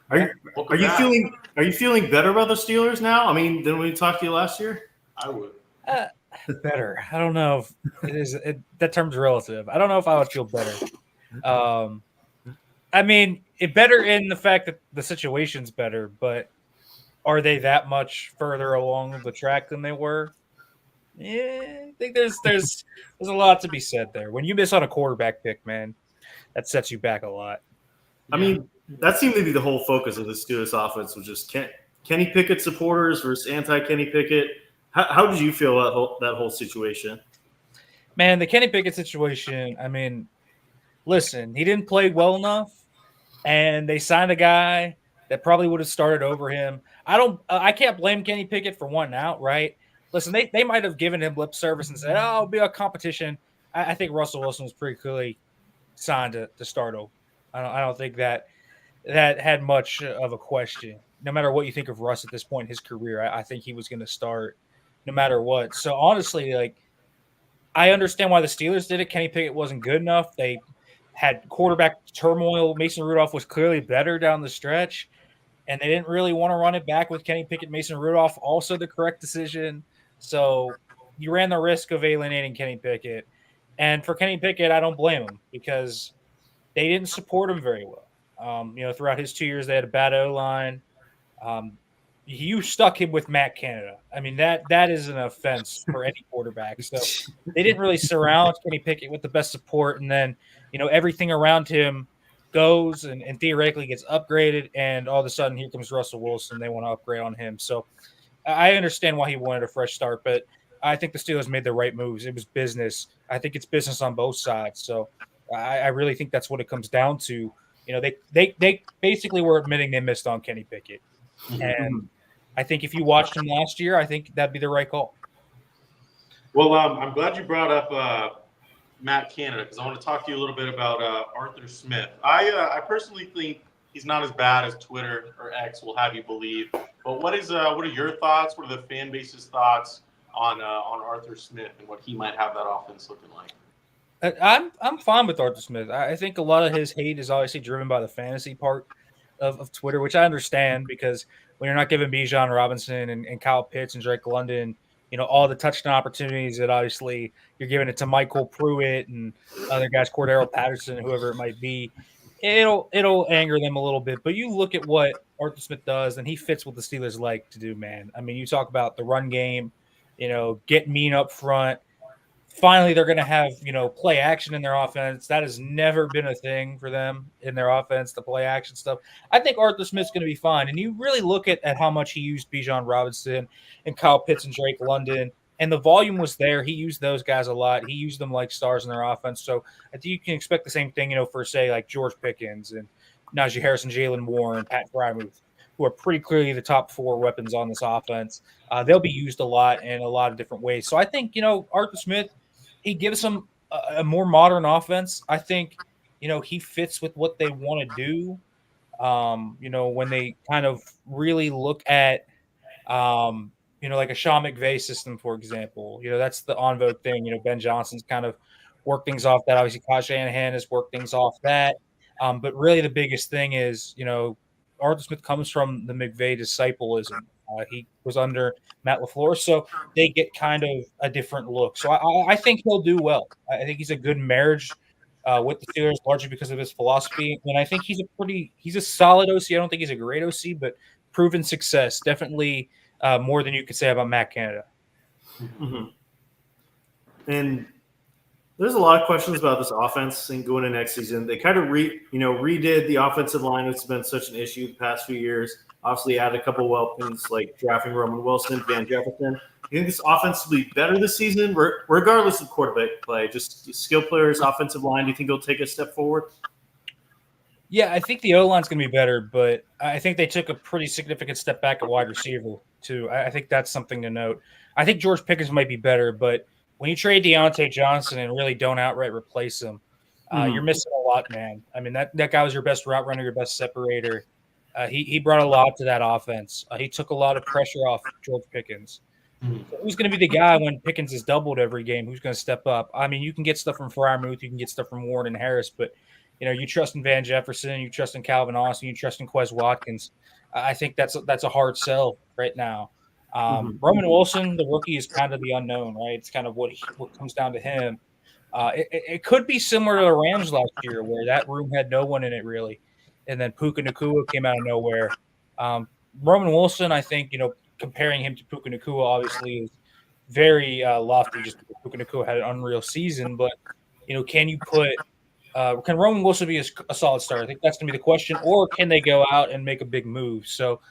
[SPEAKER 2] Are you
[SPEAKER 1] Welcome back.
[SPEAKER 2] feeling better about the Steelers now? I mean, than we talked to you last year?
[SPEAKER 1] I would.
[SPEAKER 5] Better. I don't know if it is. That term's relative. I don't know if I would feel better. I mean, it better in the fact that the situation's better, but are they that much further along the track than they were? Yeah, I think there's a lot to be said there. When you miss on a quarterback pick, man, that sets you back a lot.
[SPEAKER 2] I mean, that seemed to be the whole focus of the Steelers offense was just Kenny Pickett supporters versus anti-Kenny Pickett. How did you feel about that whole situation?
[SPEAKER 5] Man, the Kenny Pickett situation, I mean, listen, he didn't play well enough, and they signed a guy that probably would have started over him. I can't blame Kenny Pickett for wanting out, right? Listen, they might have given him lip service and said, "Oh, it'll be a competition." I think Russell Wilson was pretty clearly signed to start over. I don't think that had much of a question. No matter what you think of Russ at this point in his career, I think he was going to start no matter what. So honestly, like, I understand why the Steelers did it. Kenny Pickett wasn't good enough. They had quarterback turmoil. Mason Rudolph was clearly better down the stretch, and they didn't really want to run it back with Kenny Pickett. Mason Rudolph, also the correct decision. So you ran the risk of alienating Kenny Pickett. And for Kenny Pickett, I don't blame him because they didn't support him very well. Throughout his 2 years, they had a bad O-line. You stuck him with Matt Canada. I mean, that is an offense for any quarterback. So they didn't really surround Kenny Pickett with the best support. And then, everything around him goes and theoretically gets upgraded. And all of a sudden, here comes Russell Wilson. They want to upgrade on him. So I understand why he wanted a fresh start. But I think the Steelers made the right moves. It was business. I think it's business on both sides. So I really think that's what it comes down to. They basically were admitting they missed on Kenny Pickett. And I think if you watched him last year, I think that'd be the right call.
[SPEAKER 1] Well, I'm glad you brought up Matt Canada because I want to talk to you a little bit about Arthur Smith. I personally think he's not as bad as Twitter or X will have you believe. But what are your thoughts? What are the fan base's thoughts on Arthur Smith and what he might have that offense looking like?
[SPEAKER 5] I'm fine with Arthur Smith. I think a lot of his hate is obviously driven by the fantasy part of Twitter, which I understand because when you're not giving Bijan Robinson and Kyle Pitts and Drake London, all the touchdown opportunities that obviously you're giving it to Michael Pruitt and other guys, Cordero Patterson, whoever it might be, it'll anger them a little bit. But you look at what Arthur Smith does, and he fits what the Steelers like to do, man. I mean, you talk about the run game, get mean up front. Finally, they're going to have, play action in their offense. That has never been a thing for them in their offense, the play action stuff. I think Arthur Smith's going to be fine. And you really look at how much he used Bijan Robinson and Kyle Pitts and Drake London, and the volume was there. He used those guys a lot. He used them like stars in their offense. So I think you can expect the same thing, for, say, like George Pickens and Najee Harris and Jalen Warren, Pat Frymuth, who are pretty clearly the top four weapons on this offense. They'll be used a lot in a lot of different ways. So I think, Arthur Smith, he gives them a more modern offense. I think, he fits with what they want to do. When they kind of really look at, like a Sean McVay system, for example, that's the on vogue thing. Ben Johnson's kind of worked things off that. Obviously, Kyle Shanahan has worked things off that. But really the biggest thing is, Arthur Smith comes from the McVay disciplism. He was under Matt LaFleur, so they get kind of a different look. So I think he'll do well. I think he's a good marriage with the Steelers, largely because of his philosophy. And I think he's a solid OC. I don't think he's a great OC, but proven success. Definitely more than you could say about Matt Canada.
[SPEAKER 2] Mm-hmm. And There's a lot of questions about this offense and going into next season. They kind of redid the offensive line, which has been such an issue the past few years. Obviously, added a couple of weapons like drafting Roman Wilson, Van Jefferson. You think this offense will be better this season, regardless of quarterback play? Just skill players, offensive line. Do you think it'll take a step forward?
[SPEAKER 5] Yeah, I think the O-line's going to be better, but I think they took a pretty significant step back at wide receiver, too. I think that's something to note. I think George Pickens might be better, but when you trade Deontay Johnson and really don't outright replace him, you're missing a lot, man. I mean, that guy was your best route runner, your best separator. He brought a lot to that offense. He took a lot of pressure off George Pickens. So who's going to be the guy when Pickens is doubled every game? Who's going to step up? I mean, you can get stuff from Freiermuth, you can get stuff from Warren and Harris, but you trust in Van Jefferson, you trust in Calvin Austin, you trust in Quez Watkins. I think that's a hard sell right now. Roman Wilson, the rookie, is kind of the unknown, right? It's kind of what comes down to him. It could be similar to the Rams last year, where that room had no one in it really, and then Puka Nacua came out of nowhere. Roman Wilson, I think, comparing him to Puka Nacua obviously is very lofty. Just because Puka Nacua had an unreal season, but can Roman Wilson be a solid starter? I think that's going to be the question. Or can they go out and make a big move? So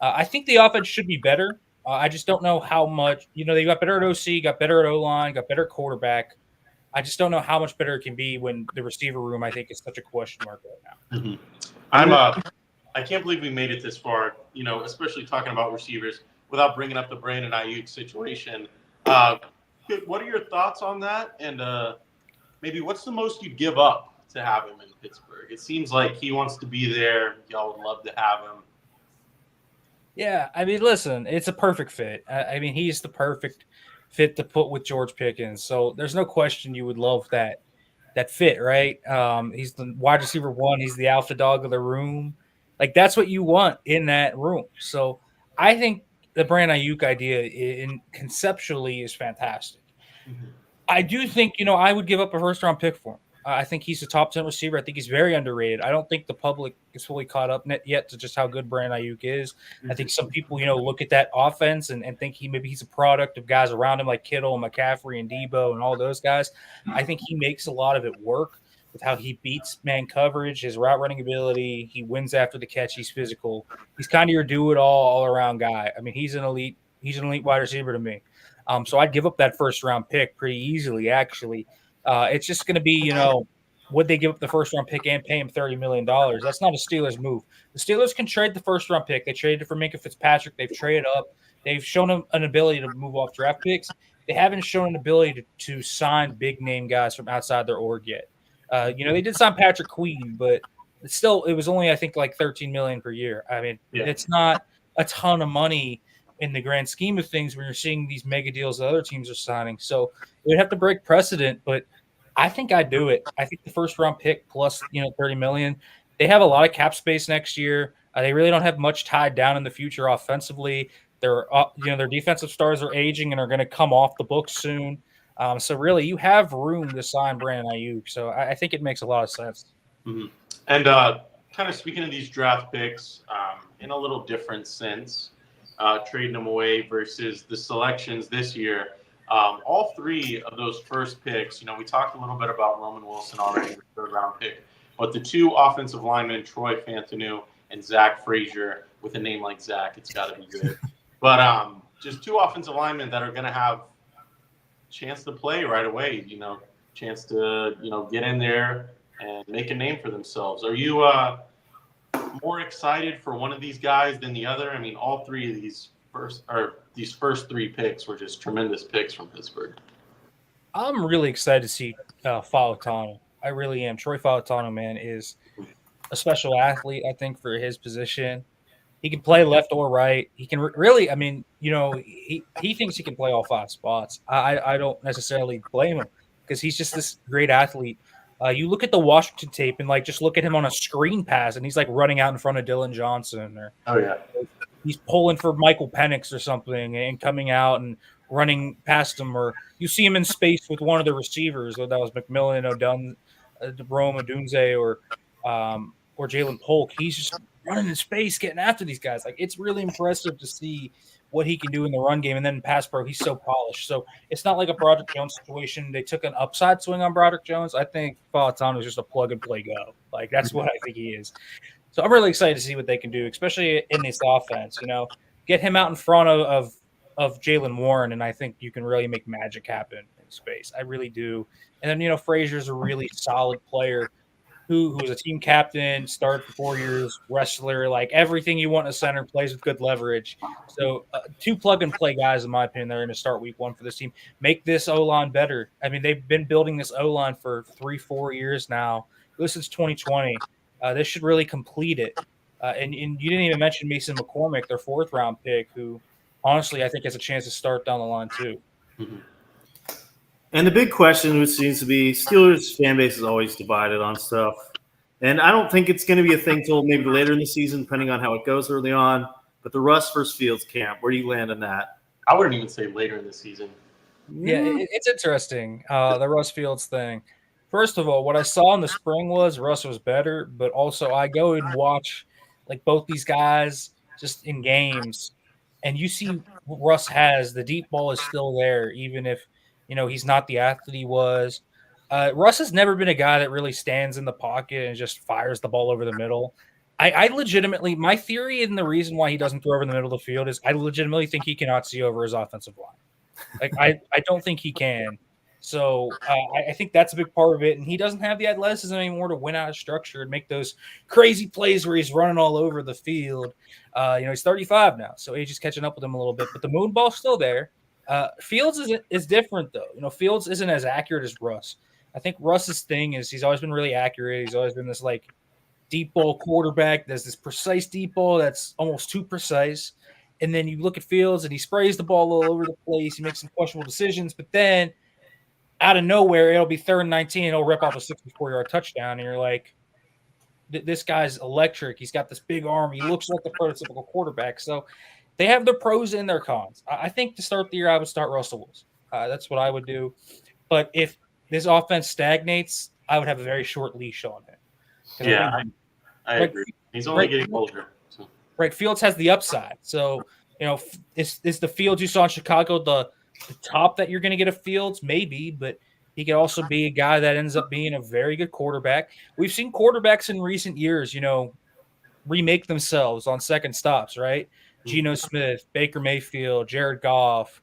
[SPEAKER 5] I think the offense should be better. I just don't know how much. They got better at OC, got better at O-line, got better quarterback. I just don't know how much better it can be when the receiver room, I think, is such a question mark right now.
[SPEAKER 1] I can't believe we made it this far, especially talking about receivers without bringing up the Brandon Ayuk situation. What are your thoughts on that? And maybe what's the most you'd give up to have him in Pittsburgh? It seems like he wants to be there. Y'all would love to have him.
[SPEAKER 5] Yeah, I mean, listen, it's a perfect fit. I mean, he's the perfect fit to put with George Pickens. So there's no question you would love that fit, right? He's the wide receiver one. He's the alpha dog of the room. Like, that's what you want in that room. So I think the Brandon Ayuk idea conceptually is fantastic. Mm-hmm. I do think, I would give up a first-round pick for him. I think he's a top 10 receiver. I think he's very underrated. I don't think the public is fully caught up yet to just how good Brandon Ayuk is. I think some people, look at that offense and think maybe he's a product of guys around him like Kittle and McCaffrey and Debo and all those guys. I think he makes a lot of it work with how he beats man coverage, his route running ability. He wins after the catch. He's physical. He's kind of your all around guy. I mean, he's an elite wide receiver to me. So I'd give up that first-round pick pretty easily, actually. It's just going to be, would they give up the first-round pick and pay him $30 million? That's not a Steelers move. The Steelers can trade the first-round pick. They traded it for Minkah Fitzpatrick. They've traded up. They've shown an ability to move off draft picks. They haven't shown an ability to sign big-name guys from outside their org yet. They did sign Patrick Queen, but it was only, I think, like $13 million per year. I mean, It's not a ton of money in the grand scheme of things when you're seeing these mega deals that other teams are signing. So it would have to break precedent, but I think I'd do it. I think the first round pick plus, $30 million. They have a lot of cap space next year. They really don't have much tied down in the future offensively. Their defensive stars are aging and are going to come off the books soon. So really, you have room to sign Brandon Ayuk. So I think it makes a lot of sense.
[SPEAKER 1] Mm-hmm. And kind of speaking of these draft picks, in a little different sense, trading them away versus the selections this year. All three of those first picks, we talked a little bit about Roman Wilson already, the third-round pick, but the two offensive linemen, Troy Fantanu and Zach Frazier, with a name like Zach, it's got to be good. But just two offensive linemen that are going to have chance to play right away, chance to, get in there and make a name for themselves. Are you more excited for one of these guys than the other? I mean, all three of these first three picks were just tremendous picks from Pittsburgh.
[SPEAKER 5] I'm really excited to see Faletano. I really am. Troy Faletano, man, is a special athlete, I think, for his position. He can play left or right. He can really, he thinks he can play all five spots. I don't necessarily blame him because he's just this great athlete. You look at the Washington tape and just look at him on a screen pass and he's running out in front of Dylan Johnson or he's pulling for Michael Penix or something and coming out and running past him, or you see him in space with one of the receivers, whether that was McMillan, Rome Odunze or Jalen Polk. He's just running in space, getting after these guys. Like, it's really impressive to see what he can do in the run game. And then in pass pro, he's so polished. So it's not like a Broderick Jones situation. They took an upside swing on Broderick Jones. I think Falatano is just a plug and play go. Like, that's what I think he is. So I'm really excited to see what they can do, especially in this offense. Get him out in front of Jalen Warren, and I think you can really make magic happen in space. I really do. And then, Frazier's a really solid player who was a team captain, started for 4 years, wrestler, like everything you want in a center, plays with good leverage. So 2 plug-and-play guys, in my opinion, that are going to start week 1 for this team. Make this O-line better. I mean, they've been building this O-line for 3-4 years now. This is 2020. This should really complete it. And you didn't even mention Mason McCormick, their 4th-round pick, who honestly I think has a chance to start down the line too.
[SPEAKER 1] Mm-hmm.
[SPEAKER 2] And the big question, which seems to be Steelers fan base is always divided on stuff. And I don't think it's going to be a thing till maybe later in the season, depending on how it goes early on. But the Russ versus Fields camp, where do you land on that?
[SPEAKER 1] I wouldn't even say later in the season.
[SPEAKER 5] Yeah, it's interesting, the Russ Fields thing. First of all, what I saw in the spring was Russ was better, but also I go and watch like both these guys just in games, and you see what Russ has. The deep ball is still there, even if he's not the athlete he was. Russ has never been a guy that really stands in the pocket and just fires the ball over the middle. I legitimately, my theory and the reason why he doesn't throw over the middle of the field is I legitimately think he cannot see over his offensive line. Like I don't think he can. So I think that's a big part of it. And he doesn't have the athleticism anymore to win out of structure and make those crazy plays where he's running all over the field. He's 35 now, so age is catching up with him a little bit. But the moon ball's still there. Fields is different, though. Fields isn't as accurate as Russ. I think Russ's thing is he's always been really accurate. He's always been this, like, deep ball quarterback. There's this precise deep ball that's almost too precise. And then you look at Fields, and he sprays the ball all over the place. He makes some questionable decisions. But then out of nowhere, it'll be 3rd and 19, and he'll rip off a 64-yard touchdown. And you're like, this guy's electric. He's got this big arm. He looks like the prototypical quarterback. So they have their pros and their cons. I think to start the year, I would start Russell Wilson. That's what I would do. But if this offense stagnates, I would have a very short leash on him.
[SPEAKER 1] Yeah, I agree. He's only getting older. So.
[SPEAKER 5] Right, Fields has the upside. So, is the Fields you saw in Chicago the top that you're going to get a Fields? Maybe, but he could also be a guy that ends up being a very good quarterback. We've seen quarterbacks in recent years, remake themselves on second stops, right? Geno Smith, Baker Mayfield, Jared Goff,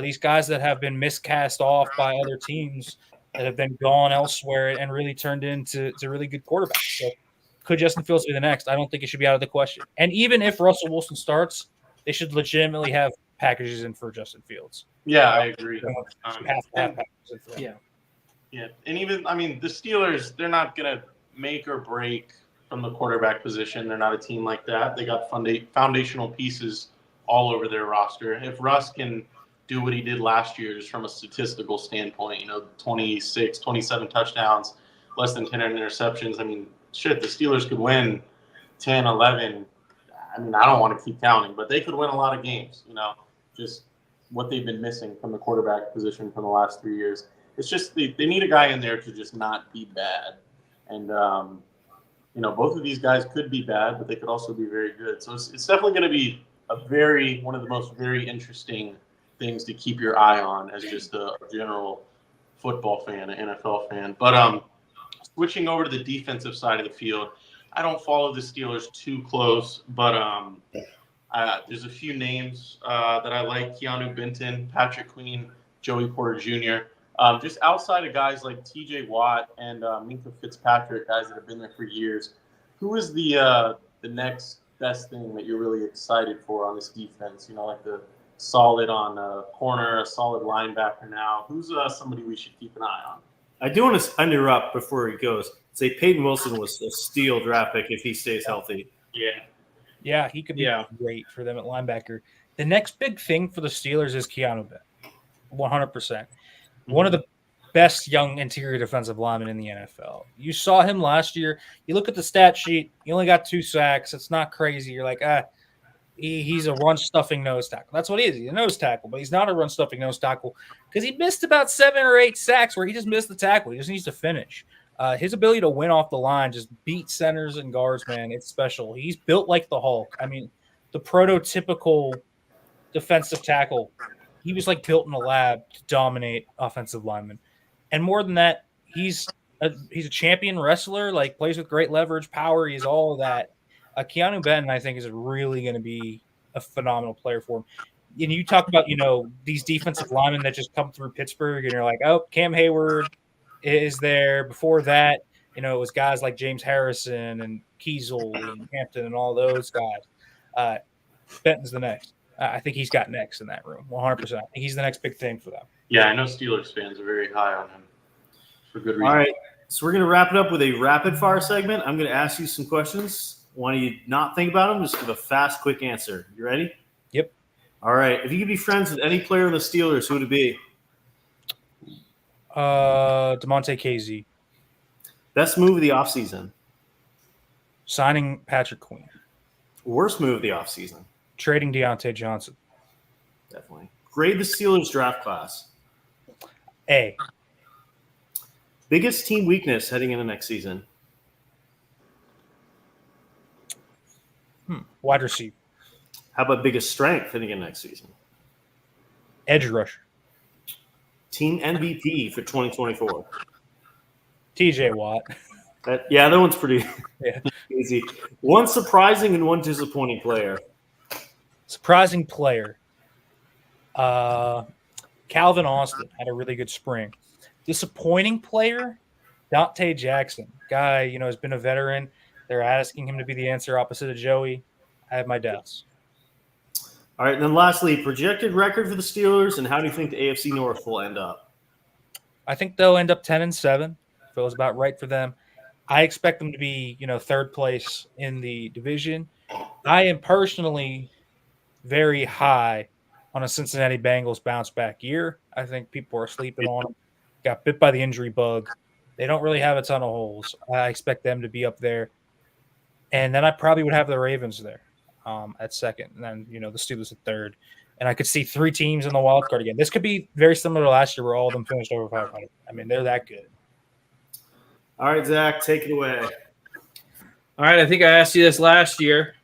[SPEAKER 5] these guys that have been miscast off by other teams that have been gone elsewhere and really turned into really good quarterbacks. So could Justin Fields be the next? I don't think it should be out of the question. And even if Russell Wilson starts, they should legitimately have packages in for Justin Fields.
[SPEAKER 1] Yeah, I agree. Yeah. And even, the Steelers, they're not going to make or break from the quarterback position. They're not a team like that. They got foundational pieces all over their roster. If Russ can do what he did last year, just from a statistical standpoint, 26, 27 touchdowns, less than 10 interceptions. The Steelers could win 10, 11. I don't want to keep counting, but they could win a lot of games, just what they've been missing from the quarterback position for the last 3 years. It's just they need a guy in there to just not be bad. And, both of these guys could be bad, but they could also be very good. So it's definitely going to be one of the most very interesting things to keep your eye on as just a general football fan, an NFL fan. But switching over to the defensive side of the field, I don't follow the Steelers too close, but there's a few names that I like: Keanu Benton, Patrick Queen, Joey Porter Jr. Just outside of guys like T.J. Watt and Minkah Fitzpatrick, guys that have been there for years. Who is the next best thing that you're really excited for on this defense? Like the solid on a corner, a solid linebacker now. Who's somebody we should keep an eye on?
[SPEAKER 2] I do want to interrupt before he goes. Say Peyton Wilson was a steal draft pick if he stays healthy.
[SPEAKER 5] Yeah, he could be great for them at linebacker. The next big thing for the Steelers is Keanu Benton, 100%. One of the best young interior defensive linemen in the NFL. You saw him last year. You look at the stat sheet. He only got 2 sacks. It's not crazy. You're like, he's a run-stuffing nose tackle. That's what he is. He's a nose tackle, but he's not a run-stuffing nose tackle because he missed about 7 or 8 sacks where he just missed the tackle. He just needs to finish. His ability to win off the line, just beat centers and guards, man, it's special. He's built like the Hulk. I mean, the prototypical defensive tackle. He was like built in a lab to dominate offensive linemen. And more than that, he's a champion wrestler, like plays with great leverage, power. He's all of that. Keanu Benton, I think, is really going to be a phenomenal player for him. And you talk about, these defensive linemen that just come through Pittsburgh, and you're like, oh, Cam Hayward is there. Before that, it was guys like James Harrison and Kiesel and Hampton and all those guys. Benton's the next. I think he's got next in that room, 100%. I think he's the next big thing for them.
[SPEAKER 1] Yeah, I know Steelers fans are very high on him for good reason.
[SPEAKER 2] All right, so we're going to wrap it up with a rapid-fire segment. I'm going to ask you some questions. Want you not think about them, just give a fast, quick answer. You ready?
[SPEAKER 5] Yep.
[SPEAKER 2] All right. If you could be friends with any player in the Steelers, who would it be?
[SPEAKER 5] DeMonte Casey.
[SPEAKER 2] Best move of the offseason?
[SPEAKER 5] Signing Patrick Queen.
[SPEAKER 2] Worst move of the offseason?
[SPEAKER 5] Trading Deontay Johnson.
[SPEAKER 2] Definitely. Grade the Steelers draft class.
[SPEAKER 5] A.
[SPEAKER 2] Biggest team weakness heading into next season?
[SPEAKER 5] Wide receiver.
[SPEAKER 2] How about biggest strength heading into next season?
[SPEAKER 5] Edge rusher.
[SPEAKER 2] Team MVP for 2024?
[SPEAKER 5] TJ Watt.
[SPEAKER 2] That one's pretty easy. One surprising and one disappointing player.
[SPEAKER 5] Surprising player. Calvin Austin had a really good spring. Disappointing player, Dante Jackson. Guy, has been a veteran. They're asking him to be the answer opposite of Joey. I have my doubts.
[SPEAKER 2] All right, and then lastly, projected record for the Steelers, and how do you think the AFC North will end up?
[SPEAKER 5] I think they'll end up 10-7. Feels about right for them. I expect them to be, third place in the division. I am personally very high on a Cincinnati Bengals bounce back year. I think people are sleeping on them. Got bit by the injury bug. They don't really have a ton of holes. I expect them to be up there. And then I probably would have the Ravens there at second. And then, the Steelers at third. And I could see 3 teams in the wild card again. This could be very similar to last year where all of them finished over 500. I mean, they're that good.
[SPEAKER 2] All right, Zach, take it away.
[SPEAKER 3] All right, I think I asked you this last year.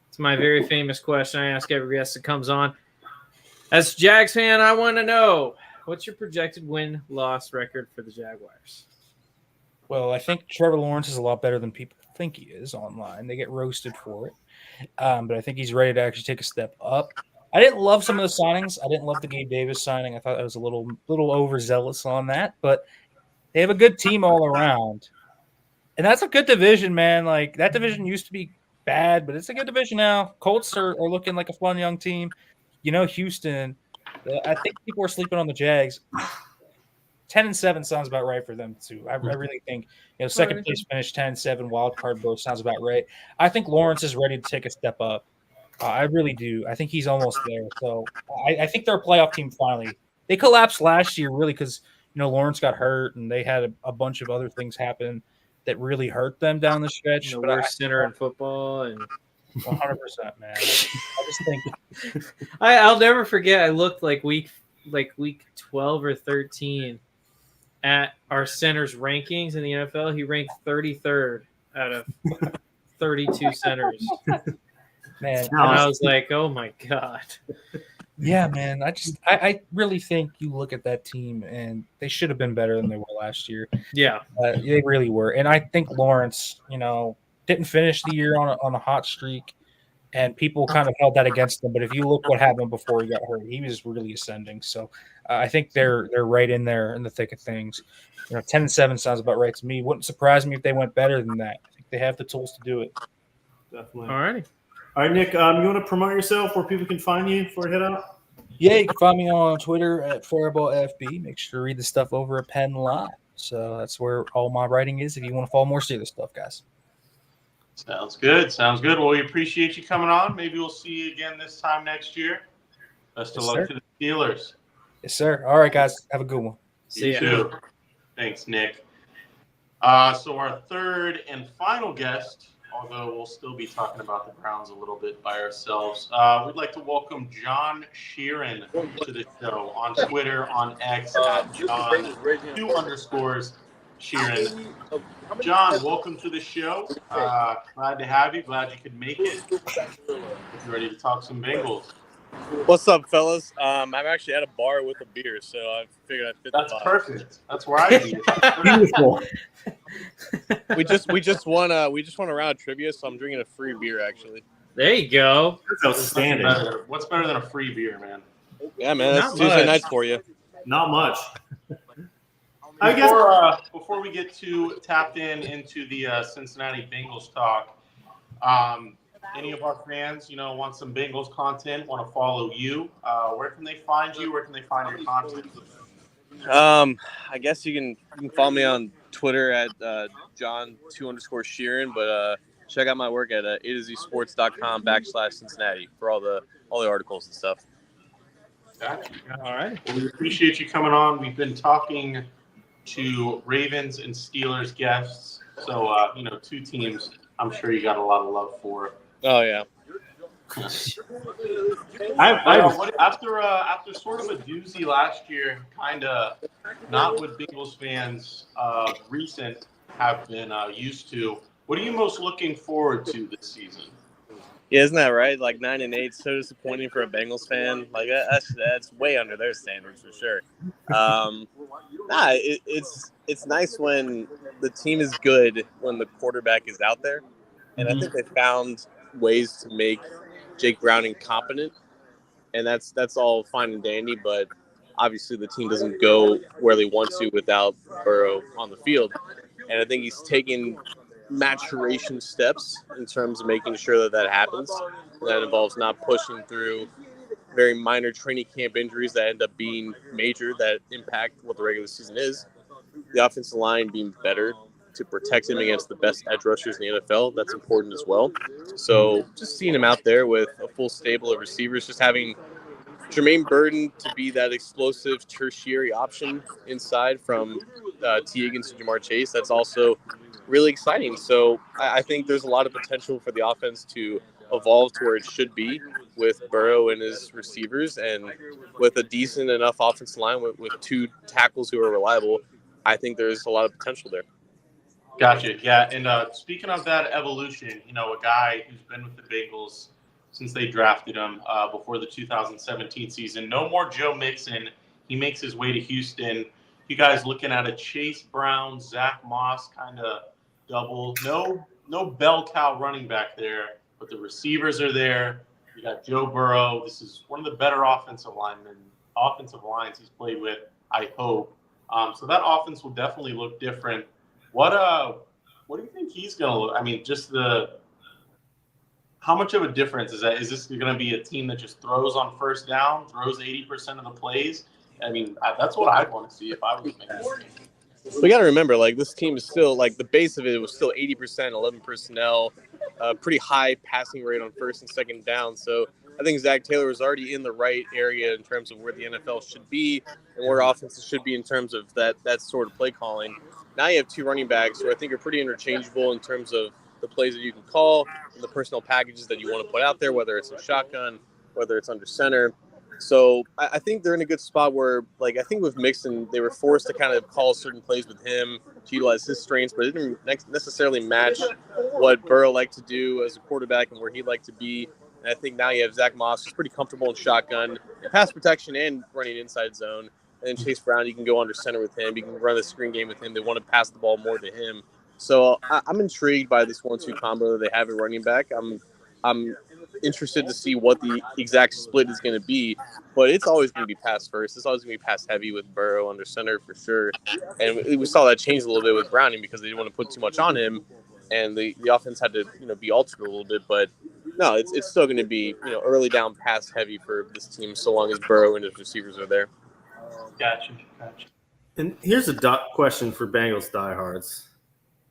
[SPEAKER 3] It's my very famous question I ask every guest that comes on. As a Jags fan, I want to know, what's your projected win-loss record for the Jaguars?
[SPEAKER 5] Well, I think Trevor Lawrence is a lot better than people think he is online. They get roasted for it. But I think he's ready to actually take a step up. I didn't love some of the signings. I didn't love the Gabe Davis signing. I thought I was a little overzealous on that. But they have a good team all around. And that's a good division, man. Like, that division used to be bad, but it's a good division now. Colts are looking like a fun young team. Houston, I think people are sleeping on the Jags. 10-7 sounds about right for them too. I really think second place finish 10-7 wild card berth sounds about right. I think Lawrence is ready to take a step up. I really do. I think he's almost there. So I think they're a playoff team finally. They collapsed last year really because Lawrence got hurt and they had a bunch of other things happen that really hurt them down the stretch.
[SPEAKER 3] The worst center in football and
[SPEAKER 5] 100%, man. I just think
[SPEAKER 3] I'll never forget. I looked like week 12 or 13 at our center's rankings in the NFL. He ranked 33rd out of 32 centers.
[SPEAKER 5] Man,
[SPEAKER 3] and I was like, oh my God.
[SPEAKER 5] Yeah, man. I really think you look at that team and they should have been better than they were last year.
[SPEAKER 3] Yeah.
[SPEAKER 5] They really were. And I think Lawrence, didn't finish the year on a hot streak, and people kind of held that against him. But if you look what happened before he got hurt, he was really ascending. So I think they're right in there in the thick of things. 10-7 sounds about right to me. Wouldn't surprise me if they went better than that. I think they have the tools to do it.
[SPEAKER 2] Definitely.
[SPEAKER 3] All righty.
[SPEAKER 2] All right, Nick, you want to promote yourself where people can find you before we head out?
[SPEAKER 5] Yeah, you can find me on Twitter at FairballFB. Make sure to read the stuff over at Penn Live. So that's where all my writing is if you want to follow more Steelers stuff, guys.
[SPEAKER 1] Sounds good. Well, we appreciate you coming on. Maybe we'll see you again this time next year. Best of luck to the Steelers.
[SPEAKER 5] Yes, sir. All right, guys. Have a good one.
[SPEAKER 1] See you too. Thanks, Nick. So our third and final guest, although we'll still be talking about the Browns a little bit by ourselves, we'd like to welcome John Sheeran to the show on Twitter, on X, at John, 2_Sheeran. Sheeran. John, welcome to the show. Glad to have you. Glad you could make it. If you're ready to talk some Bengals.
[SPEAKER 6] What's up, fellas? I'm actually at a bar with a beer, so I figured I'd fit
[SPEAKER 1] That's
[SPEAKER 6] the vibe.
[SPEAKER 1] perfect. That's where I'd be.
[SPEAKER 2] Beautiful.
[SPEAKER 6] We just won a round of trivia, so I'm drinking a free beer actually.
[SPEAKER 3] There you go.
[SPEAKER 2] That's outstanding.
[SPEAKER 1] What's better than a free beer, man?
[SPEAKER 6] Yeah, man, that's
[SPEAKER 3] Not
[SPEAKER 6] Tuesday
[SPEAKER 3] much.
[SPEAKER 6] night for you.
[SPEAKER 2] Not much. I guess
[SPEAKER 1] Before we get too tapped into the Cincinnati Bengals talk, any of our fans, want some Bengals content, want to follow you, where can they find you? Where can they find your content?
[SPEAKER 6] I guess you can follow me on Twitter at John2_Sheeran, but check out my work at AtoZSports.com/Cincinnati for all the articles and stuff.
[SPEAKER 1] Gotcha.
[SPEAKER 3] All right.
[SPEAKER 1] Well, we appreciate you coming on. We've been talking to Ravens and Steelers guests, so two teams I'm sure you got a lot of love for.
[SPEAKER 6] Oh yeah.
[SPEAKER 1] After sort of a doozy last year, kind of not what Bengals fans recent have been used to. What are you most looking forward to this season?
[SPEAKER 6] Yeah, isn't that right? Like 9-8, so disappointing for a Bengals fan. Like that's way under their standards for sure. It's nice when the team is good when the quarterback is out there, and I think they found ways to make Jake Browning competent, and that's all fine and dandy. But obviously, the team doesn't go where they want to without Burrow on the field, and I think he's taken maturation steps in terms of making sure that happens. And that involves not pushing through very minor training camp injuries that end up being major that impact what the regular season is. The offensive line being better to protect him against the best edge rushers in the NFL, that's important as well. So just seeing him out there with a full stable of receivers, just having Jermaine Burton to be that explosive tertiary option inside from T. Higgins and Jamar Chase, that's also really exciting. So I think there's a lot of potential for the offense to evolve to where it should be with Burrow and his receivers, and with a decent enough offensive line with two tackles who are reliable. I think there's a lot of potential there.
[SPEAKER 1] Gotcha. Yeah, and speaking of that evolution, a guy who's been with the Bengals since they drafted him before the 2017 season. No more Joe Mixon. He makes his way to Houston. You guys looking at a Chase Brown, Zach Moss kind of double. No bell cow running back there, but the receivers are there. You got Joe Burrow. This is one of the better offensive lines he's played with, I hope. So that offense will definitely look different. What do you think he's going to look? I mean, how much of a difference is that? Is this going to be a team that just throws on first down, throws 80% of the plays? I mean, that's what I'd want to see if I was making this team.
[SPEAKER 6] We got to remember, this team is still, the base of it was still 80%, 11 personnel, pretty high passing rate on first and second down. So I think Zach Taylor was already in the right area in terms of where the NFL should be and where offenses should be in terms of that sort of play calling. Now you have two running backs who I think are pretty interchangeable in terms of the plays that you can call and the personnel packages that you want to put out there, whether it's a shotgun, whether it's under center. So I think they're in a good spot where, I think with Mixon, they were forced to kind of call certain plays with him to utilize his strengths, but it didn't necessarily match what Burrow liked to do as a quarterback and where he liked to be. And I think now you have Zach Moss, who's pretty comfortable in shotgun, in pass protection and running inside zone. And then Chase Brown, you can go under center with him. You can run the screen game with him. They want to pass the ball more to him. So I'm intrigued by this 1-2 combo that they have at running back. I'm interested to see what the exact split is going to be, but it's always going to be pass first. It's always going to be pass heavy with Burrow under center for sure. And we saw that change a little bit with Browning because they didn't want to put too much on him, and the offense had to be altered a little bit. But no, it's still going to be early down pass heavy for this team so long as Burrow and his receivers are there.
[SPEAKER 1] Gotcha.
[SPEAKER 2] And here's a question for Bengals diehards.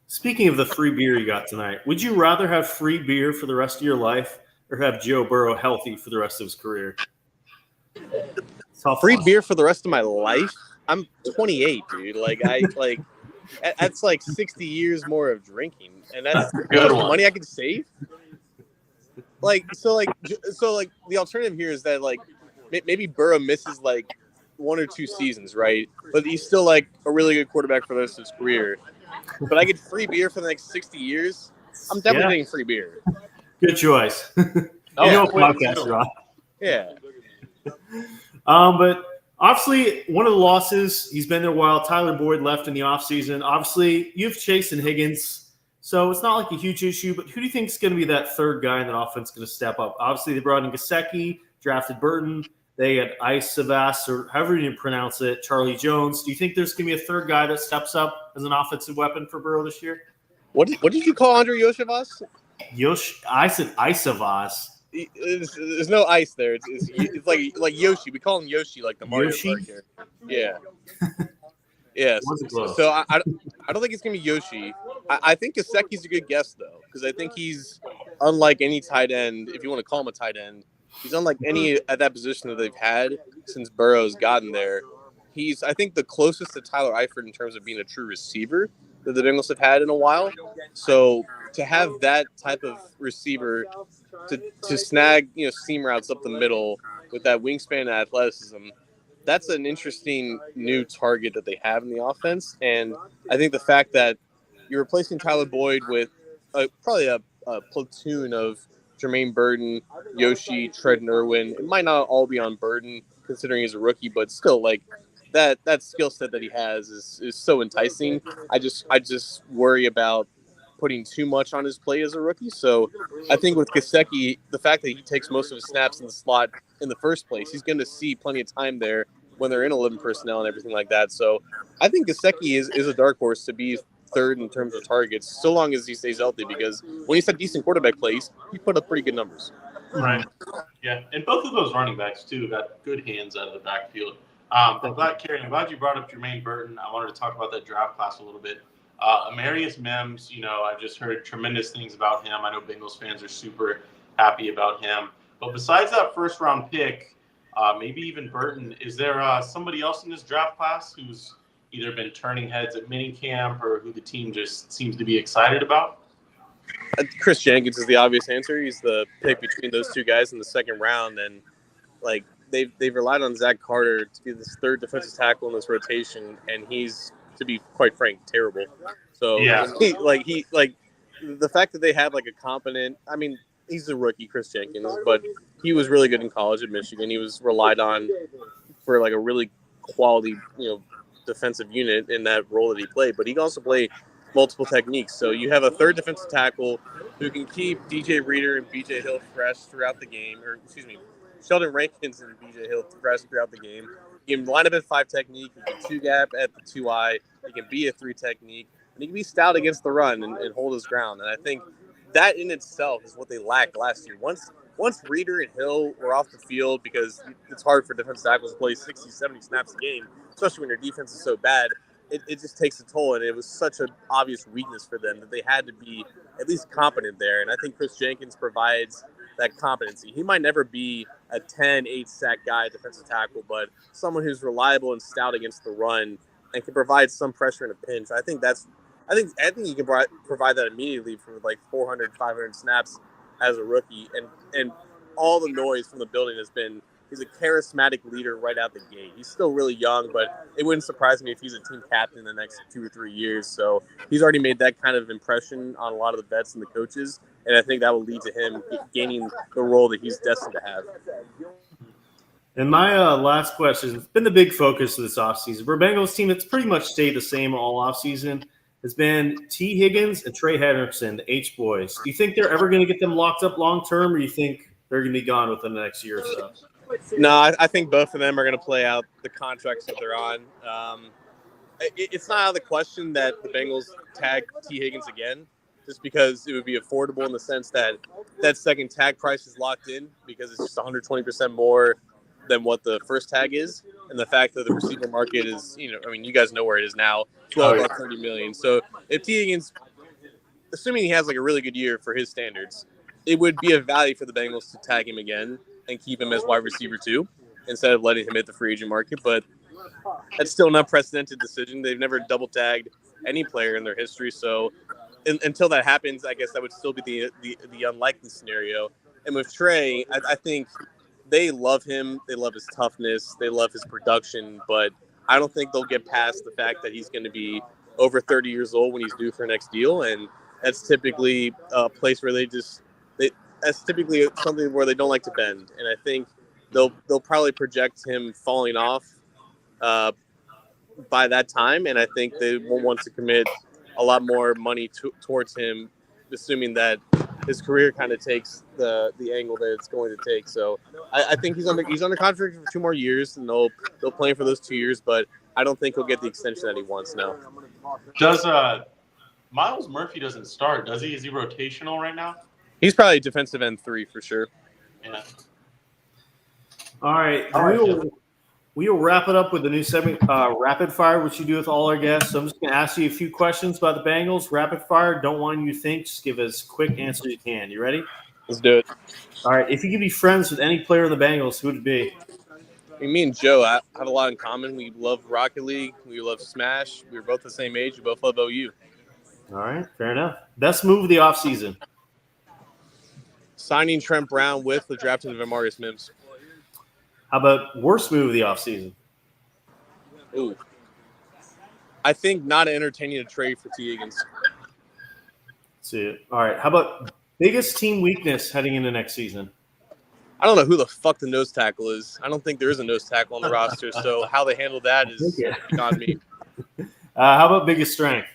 [SPEAKER 2] Speaking of the free beer you got tonight, would you rather have free beer for the rest of your life or have Joe Burrow healthy for the rest of his career?
[SPEAKER 6] Free beer for the rest of my life? I'm 28, dude. That's 60 years more of drinking, and that's money I could save. So the alternative here is that maybe Burrow misses 1 or 2 seasons, right? But he's still like a really good quarterback for the rest of his career. But I get free beer for the next 60 years. I'm definitely getting free beer.
[SPEAKER 2] Good choice.
[SPEAKER 6] Oh,
[SPEAKER 2] You know,
[SPEAKER 1] quick,
[SPEAKER 2] podcast,
[SPEAKER 1] too.
[SPEAKER 2] Rob.
[SPEAKER 6] Yeah.
[SPEAKER 2] But obviously, one of the losses, he's been there a while. Tyler Boyd left in the offseason. Obviously, you have Chase and Higgins, so it's not like a huge issue. But who do you think is going to be that third guy in that offense going to step up? Obviously, they brought in Gesicki, drafted Burton. They had Isavas, or however you pronounce it, Charlie Jones. Do you think there's going to be a third guy that steps up as an offensive weapon for Burrow this year?
[SPEAKER 6] What did you call Andre Yoshivas?
[SPEAKER 2] I said Isavas.
[SPEAKER 6] There's no ice there. It's like Yoshi. We call him Yoshi, like the Mario
[SPEAKER 2] Yoshi?
[SPEAKER 6] Kart character. Yeah. Yeah.
[SPEAKER 2] Wasn't close.
[SPEAKER 6] So I don't think it's gonna be Yoshi. I think Gesicki's a good guess though, because I think he's unlike any tight end, if you want to call him a tight end. He's unlike any at that position that they've had since Burrow's gotten there. He's, I think, the closest to Tyler Eifert in terms of being a true receiver that the Bengals have had in a while. So to have that type of receiver to snag, seam routes up the middle with that wingspan and athleticism, that's an interesting new target that they have in the offense. And I think the fact that you're replacing Tyler Boyd with probably a platoon of Jermaine Burton, Yoshi, Trenton Irwin. It might not all be on Burton considering he's a rookie, but still, like that skill set that he has is so enticing. I just worry about putting too much on his plate as a rookie. So I think with Gesicki, the fact that he takes most of his snaps in the slot in the first place, he's going to see plenty of time there when they're in 11 personnel and everything like that. So I think Gesicki is a dark horse to be third in terms of targets, so long as he stays healthy, because when he's had decent quarterback plays, he put up pretty good numbers.
[SPEAKER 1] Right. Yeah, and both of those running backs, too, got good hands out of the backfield. I'm glad you brought up Jermaine Burton. I wanted to talk about that draft class a little bit. Amarius Mims, I've just heard tremendous things about him. I know Bengals fans are super happy about him. But besides that first-round pick, maybe even Burton, is there somebody else in this draft class who's either been turning heads at minicamp or who the team just seems to be excited about?
[SPEAKER 6] Chris Jenkins is the obvious answer. He's the pick between those two guys in the second round, and like they've relied on Zach Carter to be this third defensive tackle in this rotation, and he's, to be quite frank, terrible. So
[SPEAKER 1] yeah,
[SPEAKER 6] the fact that they have like a competent, I mean, he's a rookie, Chris Jenkins, but he was really good in college at Michigan. He was relied on for like a really quality, defensive unit in that role that he played, but he can also play multiple techniques. So you have a third defensive tackle who can keep DJ Reader and BJ Hill fresh throughout the game, Sheldon Rankins and BJ Hill fresh throughout the game. You can line up at 5 technique, you can 2-gap at the 2-eye, he can be a 3 technique, and he can be stout against the run and hold his ground. And I think that in itself is what they lacked last year. Once Reader and Hill were off the field, because it's hard for defensive tackles to play 60, 70 snaps a game, especially when your defense is so bad, it just takes a toll, and it was such an obvious weakness for them that they had to be at least competent there. And I think Chris Jenkins provides that competency. He might never be a 10, 8-sack guy, defensive tackle, but someone who's reliable and stout against the run and can provide some pressure in a pinch. I think you can provide that immediately for like 400, 500 snaps as a rookie, and all the noise from the building has been he's a charismatic leader right out the gate. He's still really young, but it wouldn't surprise me if he's a team captain in the next 2 or 3 years. So he's already made that kind of impression on a lot of the vets and the coaches, and I think that will lead to him gaining the role that he's destined to have.
[SPEAKER 2] And my last question has been the big focus of this offseason. For a Bengals team that's pretty much stayed the same all offseason has been T. Higgins and Trey Henderson, the H-boys. Do you think they're ever going to get them locked up long-term, or do you think they're going to be gone within the next year or so?
[SPEAKER 6] No, I think both of them are going to play out the contracts that they're on. It's not out of the question that the Bengals tag T. Higgins again, just because it would be affordable in the sense that that second tag price is locked in because it's just 120% more than what the first tag is. And the fact that the receiver market is, you guys know where it is now, about $30 million. So if T. Higgins, assuming he has like a really good year for his standards, it would be a value for the Bengals to tag him again and keep him as wide receiver 2 instead of letting him hit the free agent market. But that's still an unprecedented decision. They've never double tagged any player in their history. So until that happens, I guess that would still be the unlikely scenario. And with Trey, I think they love him. They love his toughness. They love his production. But I don't think they'll get past the fact that he's going to be over 30 years old when he's due for next deal. And that's typically a place where that's typically something where they don't like to bend. And I think they'll probably project him falling off by that time. And I think they won't want to commit a lot more money towards him, assuming that his career kind of takes the angle that it's going to take. So I think he's under contract for 2 more years, and they'll play him for those 2 years. But I don't think he'll get the extension that he wants now.
[SPEAKER 1] Does Miles Murphy doesn't start, does he? Is he rotational right now?
[SPEAKER 6] He's probably defensive end 3 for sure.
[SPEAKER 1] Yeah.
[SPEAKER 2] All right. We will wrap it up with the new segment, Rapid Fire, which you do with all our guests. So I'm just going to ask you a few questions about the Bengals. Rapid Fire. Don't want you to think. Just give as quick answer as you can. You ready?
[SPEAKER 6] Let's do it.
[SPEAKER 2] All right. If you could be friends with any player in the Bengals, who would it be?
[SPEAKER 6] Me and Joe have a lot in common. We love Rocket League. We love Smash. We were both the same age. We both love OU.
[SPEAKER 2] All right. Fair enough. Best move of the offseason?
[SPEAKER 6] Signing Trent Brown with the drafting of Amarius Mims.
[SPEAKER 2] How about worst move of the offseason?
[SPEAKER 6] Ooh. I think not entertaining a trade for T. Higgins.
[SPEAKER 2] Let's see it. All right. How about biggest team weakness heading into next season?
[SPEAKER 6] I don't know who the fuck the nose tackle is. I don't think there is a nose tackle on the roster, so how they handle that is beyond me.
[SPEAKER 2] How about biggest strength?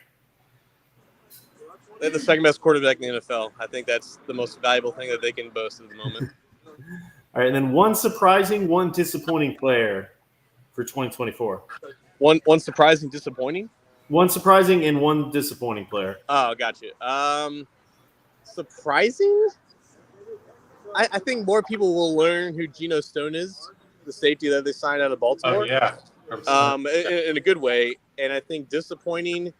[SPEAKER 6] They're the second best quarterback in the NFL. I think that's the most valuable thing that they can boast at the moment.
[SPEAKER 2] All right, and then one surprising, one disappointing player for 2024.
[SPEAKER 6] One surprising, disappointing?
[SPEAKER 2] One surprising and one disappointing player.
[SPEAKER 6] Oh, gotcha. Surprising? I think more people will learn who Geno Stone is, the safety that they signed out of Baltimore.
[SPEAKER 1] Oh, yeah.
[SPEAKER 6] In a good way. And I think disappointing,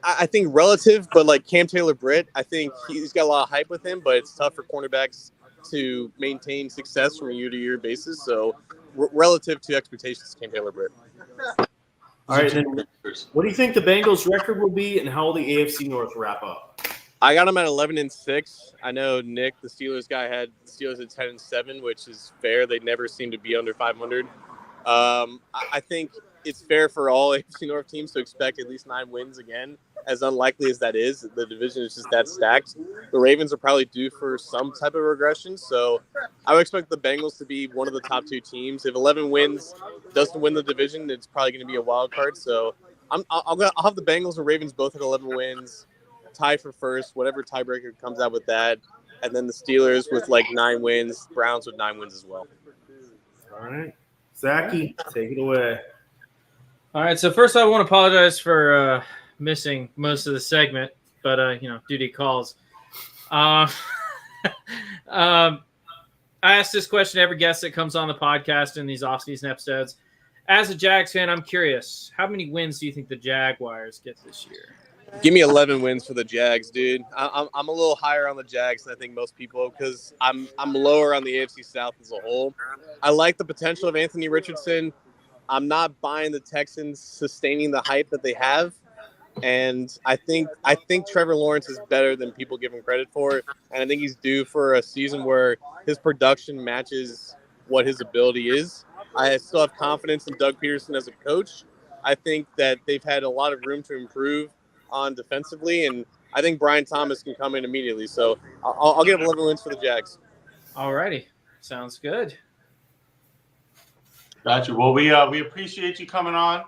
[SPEAKER 6] I think relative, but like Cam Taylor-Britt, I think he's got a lot of hype with him, but it's tough for cornerbacks to maintain success from a year-to-year basis. So relative to expectations, Cam Taylor-Britt.
[SPEAKER 2] All right, then what do you think the Bengals' record will be, and how will the AFC North wrap up?
[SPEAKER 6] I got them at 11-6. I know Nick, the Steelers guy, had the Steelers at 10-7, which is fair. They never seem to be under 500. I think it's fair for all AFC North teams to expect at least 9 wins again, as unlikely as that is. The division is just that stacked. The Ravens are probably due for some type of regression, so I would expect the Bengals to be one of the top 2 teams. If 11 wins doesn't win the division, it's probably going to be a wild card. So I'll have the Bengals and Ravens both at 11 wins, tie for first, whatever tiebreaker comes out with that, and then the Steelers with like 9 wins, Browns with 9 wins as well.
[SPEAKER 2] All right. Zachy, take it away.
[SPEAKER 3] All right, so first I want to apologize for missing most of the segment, but duty calls. I ask this question to every guest that comes on the podcast in these off-season episodes. As a Jags fan, I'm curious, how many wins do you think the Jaguars get this year?
[SPEAKER 6] Give me 11 wins for the Jags, dude. I'm a little higher on the Jags than I think most people, because I'm lower on the AFC South as a whole. I like the potential of Anthony Richardson. I'm not buying the Texans sustaining the hype that they have, and I think Trevor Lawrence is better than people give him credit for, and I think he's due for a season where his production matches what his ability is. I still have confidence in Doug Peterson as a coach. I think that they've had a lot of room to improve on defensively, and I think Brian Thomas can come in immediately. So I'll give 11 wins for the Jags.
[SPEAKER 3] All righty. Sounds good.
[SPEAKER 1] Gotcha. Well, we appreciate you coming on,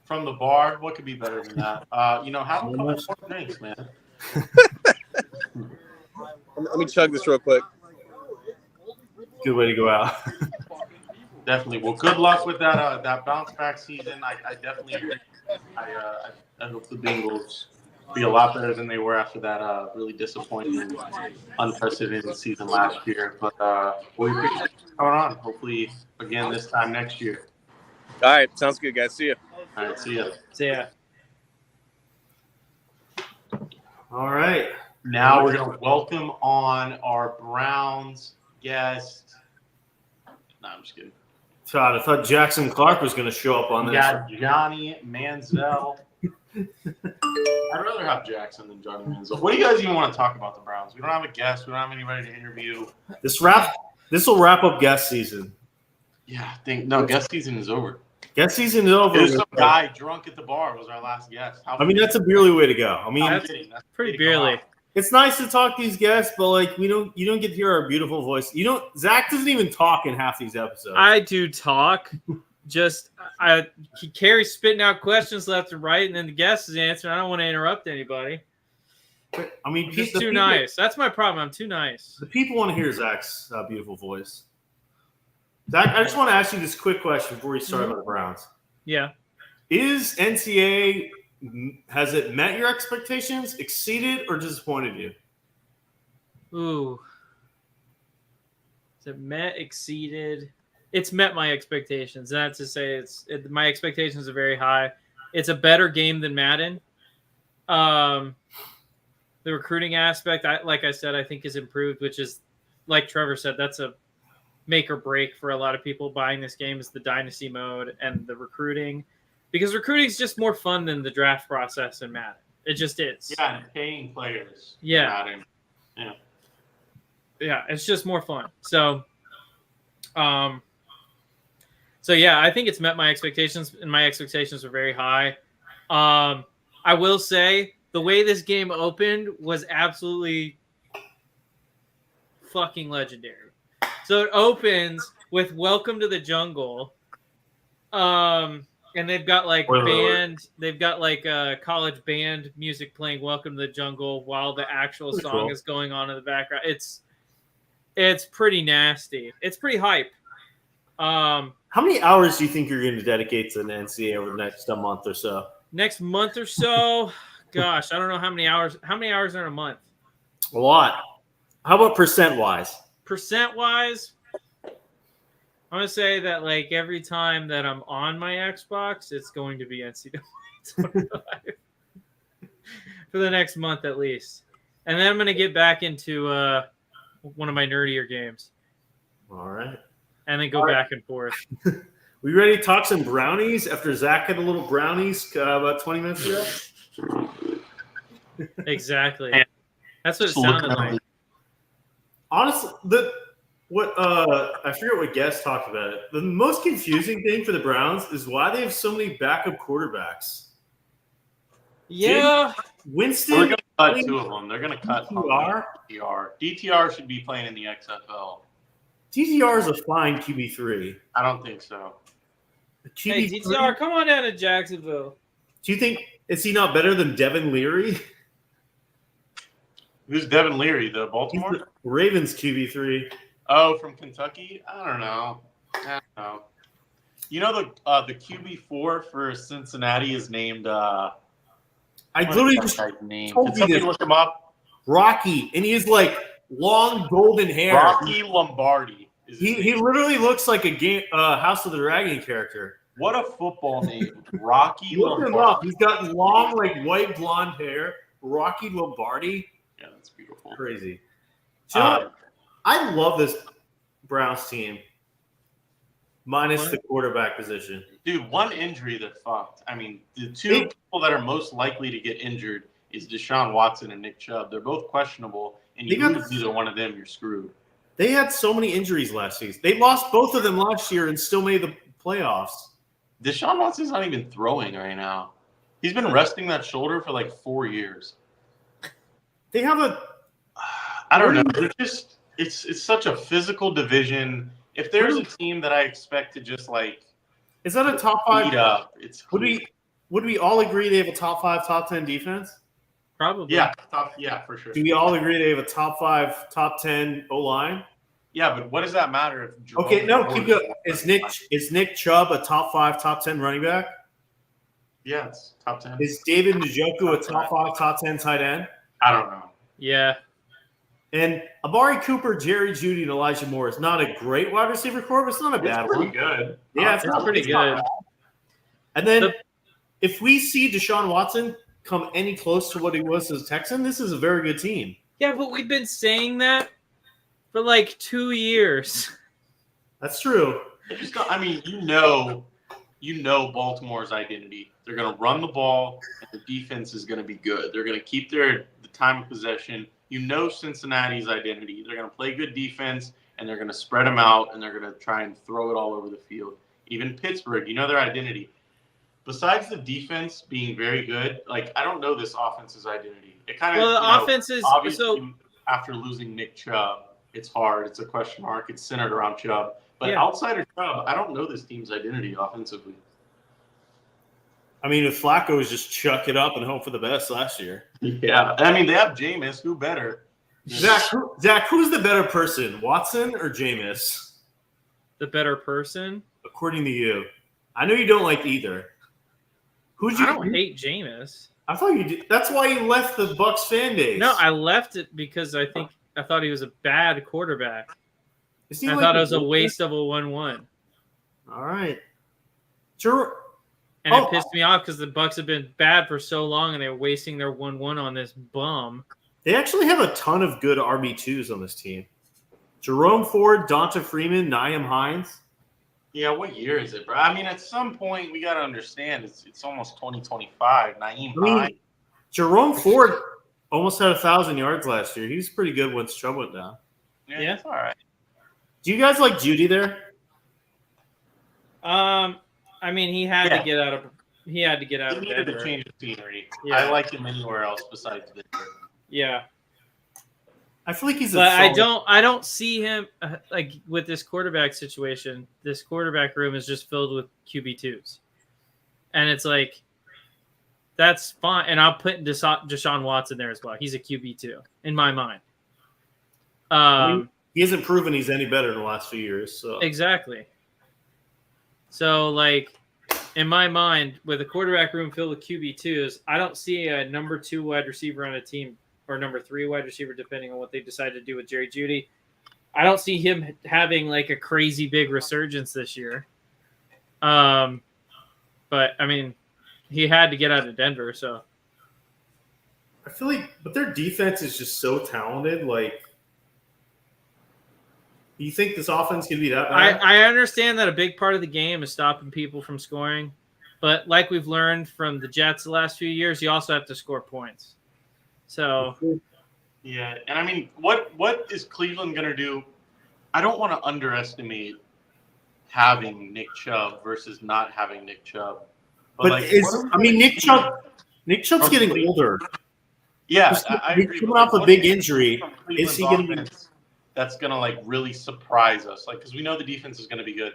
[SPEAKER 1] from the bar. What could be better than that? Have a couple more drinks, man.
[SPEAKER 6] Let me chug this real quick.
[SPEAKER 2] Good way to go out.
[SPEAKER 1] Definitely. Well, good luck with that bounce back season. I definitely agree. I hope the Bengals be a lot better than they were after that really disappointing, unprecedented season last year. But we appreciate you coming on. Hopefully, again this time next year.
[SPEAKER 6] All right. Sounds good, guys. See you.
[SPEAKER 1] All right. See ya.
[SPEAKER 3] See ya.
[SPEAKER 2] All right.
[SPEAKER 1] Now we're going to welcome on our Browns guest. No, I'm just kidding.
[SPEAKER 2] Todd, I thought Jackson Clark was going to show up on
[SPEAKER 1] We
[SPEAKER 2] this.
[SPEAKER 1] got Johnny Manziel I'd rather have Jackson than Johnny Manziel. What do you guys even want to talk about the Browns? We don't have a guest. We don't have anybody to interview.
[SPEAKER 2] This will wrap up guest season.
[SPEAKER 1] Yeah, guest season is over.
[SPEAKER 2] Guest season is over.
[SPEAKER 1] There's some guy drunk at the bar was our last guest.
[SPEAKER 2] That's a Beerly way to go. I mean,
[SPEAKER 1] that's
[SPEAKER 3] pretty Beerly.
[SPEAKER 2] It's nice to talk to these guests, but like you don't get to hear our beautiful voice. Zach doesn't even talk in half these episodes.
[SPEAKER 3] I do talk. He carries spitting out questions left and right, and then the guest is answering. I don't want to interrupt anybody.
[SPEAKER 2] I mean,
[SPEAKER 3] I'm just too nice. That's my problem. I'm too nice.
[SPEAKER 2] The people want to hear Zach's beautiful voice. Zach, I just want to ask you this quick question before we start about the Browns.
[SPEAKER 3] Yeah.
[SPEAKER 2] Is NCAA, has it met your expectations, exceeded, or disappointed you?
[SPEAKER 3] Ooh. Is it met, exceeded? It's met my expectations. That's to say my expectations are very high. It's a better game than Madden. The recruiting aspect, like I said, I think is improved, which is, like Trevor said, that's a make or break for a lot of people buying this game is the dynasty mode and the recruiting, because recruiting is just more fun than the draft process in Madden. It just is.
[SPEAKER 1] Yeah, and paying players.
[SPEAKER 3] Yeah.
[SPEAKER 1] Madden.
[SPEAKER 3] Yeah, it's just more fun. So yeah, I think it's met my expectations, and my expectations are very high. I will say the way this game opened was absolutely fucking legendary. So it opens with "Welcome to the Jungle," and they've got like college band music playing "Welcome to the Jungle" while the actual song is going on in the background. It's pretty nasty. It's pretty hype.
[SPEAKER 2] How many hours do you think you're going to dedicate to the NCAA over the next month or so?
[SPEAKER 3] Next month or so, gosh, I don't know how many hours. How many hours are in a month?
[SPEAKER 2] A lot. How about percent-wise?
[SPEAKER 3] Percent-wise, I'm going to say that like every time that I'm on my Xbox, it's going to be NCAA 25 for the next month at least. And then I'm going to get back into one of my nerdier games.
[SPEAKER 2] All right.
[SPEAKER 3] And then go back and forth.
[SPEAKER 2] We ready to talk some brownies after Zach had a little brownies about 20 minutes ago?
[SPEAKER 3] Exactly. That's what it sounded like.
[SPEAKER 2] Honestly, I forget what guest talked about it. The most confusing thing for the Browns is why they have so many backup quarterbacks.
[SPEAKER 3] Yeah.
[SPEAKER 2] Winston.
[SPEAKER 1] We're going to cut two of them. They're going to cut
[SPEAKER 2] DTR.
[SPEAKER 1] DTR should be playing in the XFL.
[SPEAKER 2] DTR is a fine QB3.
[SPEAKER 1] I don't think so.
[SPEAKER 3] Hey, DTR, come on down to Jacksonville.
[SPEAKER 2] Do you think, is he not better than Devin Leary?
[SPEAKER 1] Who's Devin Leary? The Baltimore?
[SPEAKER 2] He's the Ravens QB3.
[SPEAKER 1] Oh, from Kentucky? I don't know. You know the QB4 for Cincinnati is named.
[SPEAKER 2] I literally just told you this.
[SPEAKER 1] Look him up.
[SPEAKER 2] Rocky, and he has like long golden hair.
[SPEAKER 1] Rocky Lombardi.
[SPEAKER 2] He literally looks like a House of the Dragon character.
[SPEAKER 1] What a football name, Rocky
[SPEAKER 2] Look him
[SPEAKER 1] Lombardi.
[SPEAKER 2] up. He's got long, like white blonde hair. Rocky Lombardi.
[SPEAKER 1] Yeah, that's beautiful.
[SPEAKER 2] Crazy. I love this Browns team, minus the quarterback position.
[SPEAKER 1] Dude, one injury that fucked. I mean, the two people that are most likely to get injured is Deshaun Watson and Nick Chubb. They're both questionable, and you lose either one of them, you're screwed.
[SPEAKER 2] They had so many injuries last season. They lost both of them last year and still made the playoffs.
[SPEAKER 1] Deshaun Watson's not even throwing right now. He's been resting that shoulder for like 4 years.
[SPEAKER 2] They have
[SPEAKER 1] I don't know. They're just it's such a physical division. If there's a team that I expect to just like,
[SPEAKER 2] is that a top 5?
[SPEAKER 1] Beat up, it's
[SPEAKER 2] would we all agree they have a top 5, top 10 defense?
[SPEAKER 3] Probably.
[SPEAKER 1] Yeah, for sure.
[SPEAKER 2] Do we all agree they have a top 5, top 10 O-line?
[SPEAKER 1] Yeah, but what does that matter if Jerome
[SPEAKER 2] keep going. Is Nick Chubb a top 5, top 10 running back?
[SPEAKER 1] Yeah, it's top 10.
[SPEAKER 2] Is David Njoku a top 5, top 10 tight end?
[SPEAKER 1] I don't know.
[SPEAKER 3] Yeah.
[SPEAKER 2] And Amari Cooper, Jerry Jeudy, and Elijah Moore is not a great wide receiver corps, but it's not a bad one.
[SPEAKER 1] Pretty good.
[SPEAKER 2] Yeah,
[SPEAKER 3] it's pretty good.
[SPEAKER 2] And then if we see Deshaun Watson come any close to what he was as a Texan, this is a very good team.
[SPEAKER 3] Yeah, but we've been saying that for like 2 years.
[SPEAKER 2] That's true.
[SPEAKER 1] I mean, you know Baltimore's identity. They're going to run the ball, and the defense is going to be good. They're going to keep the time of possession. You know Cincinnati's identity. They're going to play good defense, and they're going to spread them out, and they're going to try and throw it all over the field. Even Pittsburgh, you know their identity. Besides the defense being very good, like, I don't know this offense's identity. It kind of,
[SPEAKER 3] the offense is
[SPEAKER 1] obviously,
[SPEAKER 3] so
[SPEAKER 1] after losing Nick Chubb, it's hard. It's a question mark. It's centered around Chubb. But
[SPEAKER 3] Yeah.
[SPEAKER 1] outside of Chubb, I don't know this team's identity offensively.
[SPEAKER 2] I mean, if Flacco was just chuck it up and hope for the best last year.
[SPEAKER 1] Yeah. I mean, they have Jameis. Who better?
[SPEAKER 2] Zach, who's the better person, Watson or Jameis?
[SPEAKER 3] the better person.
[SPEAKER 2] According to you. I know you don't like either.
[SPEAKER 3] I don't hate Jameis.
[SPEAKER 2] I thought you did. That's why you left the Bucks fan base.
[SPEAKER 3] No, I left it because I thought he was a bad quarterback.
[SPEAKER 2] Isn't he
[SPEAKER 3] I
[SPEAKER 2] like
[SPEAKER 3] thought it was a
[SPEAKER 2] the-
[SPEAKER 3] waste of a 1-1.
[SPEAKER 2] All right. Sure.
[SPEAKER 3] And it pissed me off because the Bucks have been bad for so long, and they're wasting their 1-1 on this bum.
[SPEAKER 2] They actually have a ton of good RB2s on this team. Jerome Ford, Donta Freeman, Nyheim Hines.
[SPEAKER 1] Yeah, what year is it, bro? I mean, at some point, we got to understand it's almost 2025. Naeem Hines.
[SPEAKER 2] Jerome Ford almost had 1,000 yards last year. He was pretty good once Chubb went down.
[SPEAKER 3] Yeah.
[SPEAKER 1] It's all right.
[SPEAKER 2] Do you guys like Judy there?
[SPEAKER 3] I mean, he had to get out of
[SPEAKER 1] He needed
[SPEAKER 3] Denver.
[SPEAKER 1] to change the scenery.
[SPEAKER 3] Yeah.
[SPEAKER 1] I like him anywhere else besides Denver.
[SPEAKER 3] Yeah,
[SPEAKER 2] I feel like he's.
[SPEAKER 3] but I don't see him like with this quarterback situation. This quarterback room is just filled with QB2s, and it's like that's fine. And I'll put Deshaun Watson there as well. He's a QB2 in my mind.
[SPEAKER 2] He hasn't proven he's any better in the last few years. So
[SPEAKER 3] Exactly. So, like, in my mind, with a quarterback room filled with QB2s, I don't see a number 2 wide receiver on a team or number 3 wide receiver, depending on what they decide to do with Jerry Jeudy. I don't see him having, like, a crazy big resurgence this year. But, I mean, he had to get out of Denver, so.
[SPEAKER 2] I feel like, but their defense is just so talented. Like, do you think this offense can be that bad?
[SPEAKER 3] I understand that a big part of the game is stopping people from scoring, but like we've learned from the Jets the last few years, you also have to score points. So
[SPEAKER 1] Yeah, and I mean, what is Cleveland going to do? I don't want to underestimate having Nick Chubb versus not having Nick Chubb.
[SPEAKER 2] But
[SPEAKER 1] like,
[SPEAKER 2] Nick Chubb's getting older.
[SPEAKER 1] Yeah, I
[SPEAKER 2] He's
[SPEAKER 1] agree.
[SPEAKER 2] coming off a big injury. Is he going to be?
[SPEAKER 1] That's going to, like, really surprise us. Like, because we know the defense is going to be good.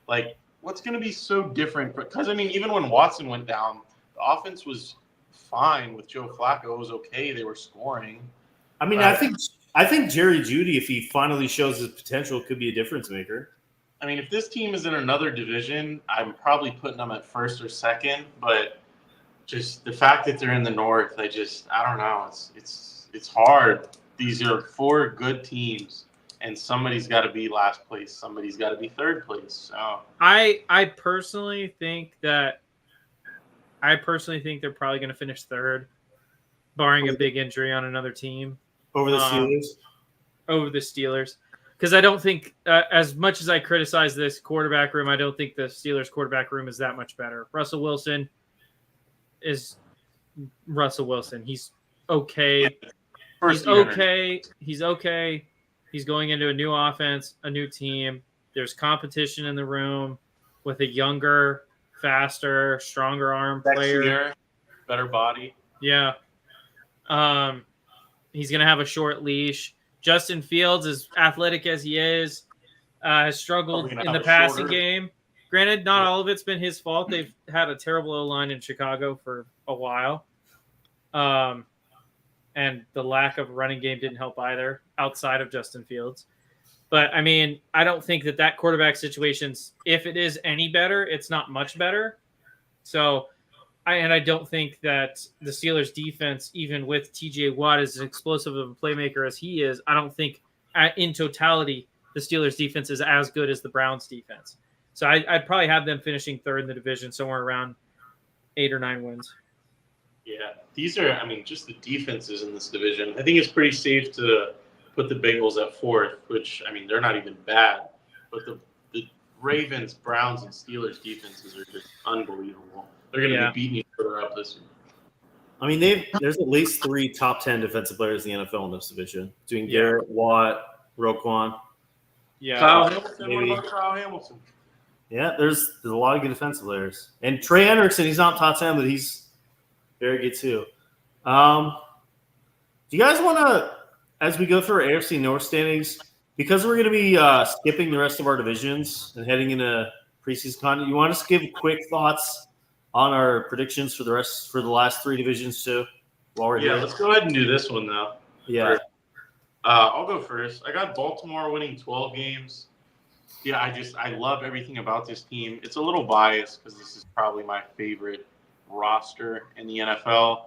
[SPEAKER 1] Like, what's going to be so different? Because, I mean, even when Watson went down, the offense was fine with Joe Flacco. It was okay. They were scoring.
[SPEAKER 2] I mean, I think Jerry Jeudy, if he finally shows his potential, could be a difference maker.
[SPEAKER 1] I mean, if this team is in another division, I'm probably putting them at first or second. But just the fact that they're in the North, I don't know. It's hard. These are 4 good teams, and somebody's got to be last place. Somebody's got to be third place. So
[SPEAKER 3] I personally think they're probably going to finish third, barring a big injury on another team.
[SPEAKER 2] Over the Steelers?
[SPEAKER 3] Over the Steelers. Because I don't think, as much as I criticize this quarterback room, I don't think the Steelers quarterback room is that much better. Russell Wilson is Russell Wilson. He's okay. He's okay. He's going into a new offense, a new team. There's competition in the room with a younger, faster, stronger arm player.
[SPEAKER 1] Better body.
[SPEAKER 3] Yeah. He's going to have a short leash. Justin Fields, as athletic as he is, has struggled in the passing game. Granted, not all of it's been his fault. They've had a terrible O-line in Chicago for a while. And the lack of running game didn't help either, outside of Justin Fields. But, I mean, I don't think that quarterback situation's, if it is any better, it's not much better. So, I don't think that the Steelers' defense, even with T.J. Watt as explosive of a playmaker as he is, I don't think in totality the Steelers' defense is as good as the Browns' defense. So I'd probably have them finishing third in the division, somewhere around 8 or 9 wins.
[SPEAKER 1] Yeah, these are, I mean, just the defenses in this division. I think it's pretty safe to put the Bengals at 4th, which, I mean, they're not even bad. But the Ravens, Browns, and Steelers defenses are just unbelievable. They're going to be beating each other up this year.
[SPEAKER 2] I mean, there's at least 3 top 10 defensive players in the NFL in this division between Garrett, Watt, Roquan.
[SPEAKER 3] Yeah.
[SPEAKER 1] Kyle Hamilton. What about Kyle Hamilton?
[SPEAKER 2] Yeah, there's a lot of good defensive players. And Trey Hendrickson, he's not top 10, but he's very good too. Do you guys want to, as we go through our AFC North standings, because we're going to be skipping the rest of our divisions and heading into preseason content, you want us to give quick thoughts on our predictions for the last 3 divisions too? While we're here?
[SPEAKER 1] Let's go ahead and do this one though.
[SPEAKER 2] Yeah.
[SPEAKER 1] I'll go first. I got Baltimore winning 12 games. Yeah, I love everything about this team. It's a little biased because this is probably my favorite roster in the NFL.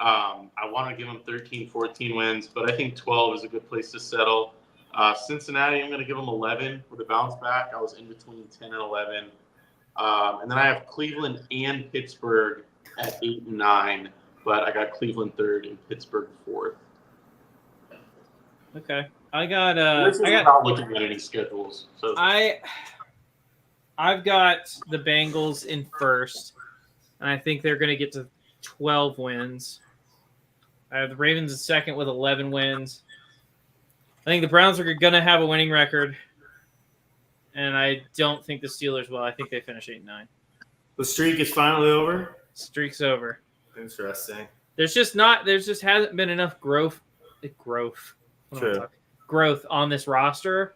[SPEAKER 1] I want to give them 13, 14 wins, but I think 12 is a good place to settle. Cincinnati, I'm going to give them 11 with a bounce back. I was in between 10 and 11. And then I have Cleveland and Pittsburgh at 8 and 9, but I got Cleveland 3rd and Pittsburgh 4th.
[SPEAKER 3] Okay. I got
[SPEAKER 1] not looking at any schedules. So
[SPEAKER 3] I've got the Bengals in first, and I think they're going to get to 12 wins. I have the Ravens in second with 11 wins. I think the Browns are going to have a winning record, and I don't think the Steelers will. I think they finish 8-9.
[SPEAKER 2] The streak is finally over.
[SPEAKER 3] Streak's over.
[SPEAKER 2] Interesting.
[SPEAKER 3] There just hasn't been enough growth. Growth on this roster,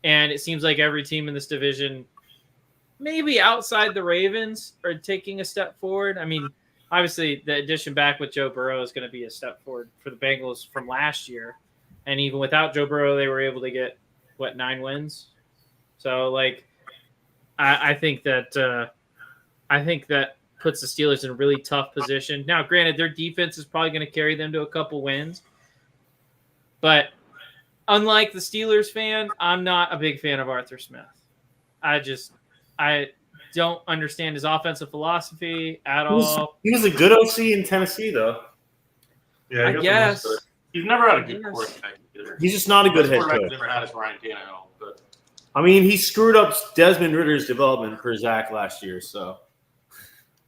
[SPEAKER 3] and it seems like every team in this division, maybe outside the Ravens, are taking a step forward. I mean, obviously the addition back with Joe Burrow is going to be a step forward for the Bengals from last year, and even without Joe Burrow, they were able to get 9 wins. So like, I think that puts the Steelers in a really tough position. Now, granted, their defense is probably going to carry them to a couple wins, but unlike the Steelers fan, I'm not a big fan of Arthur Smith. I don't understand his offensive philosophy at all.
[SPEAKER 2] He was a good OC in Tennessee, though.
[SPEAKER 1] Yeah,
[SPEAKER 3] I guess.
[SPEAKER 1] He's never had a good quarterback either.
[SPEAKER 2] He's just not a good head coach.
[SPEAKER 1] Never had his Ryan Tannehill, but
[SPEAKER 2] I mean, he screwed up Desmond Ritter's development for Zach last year, so.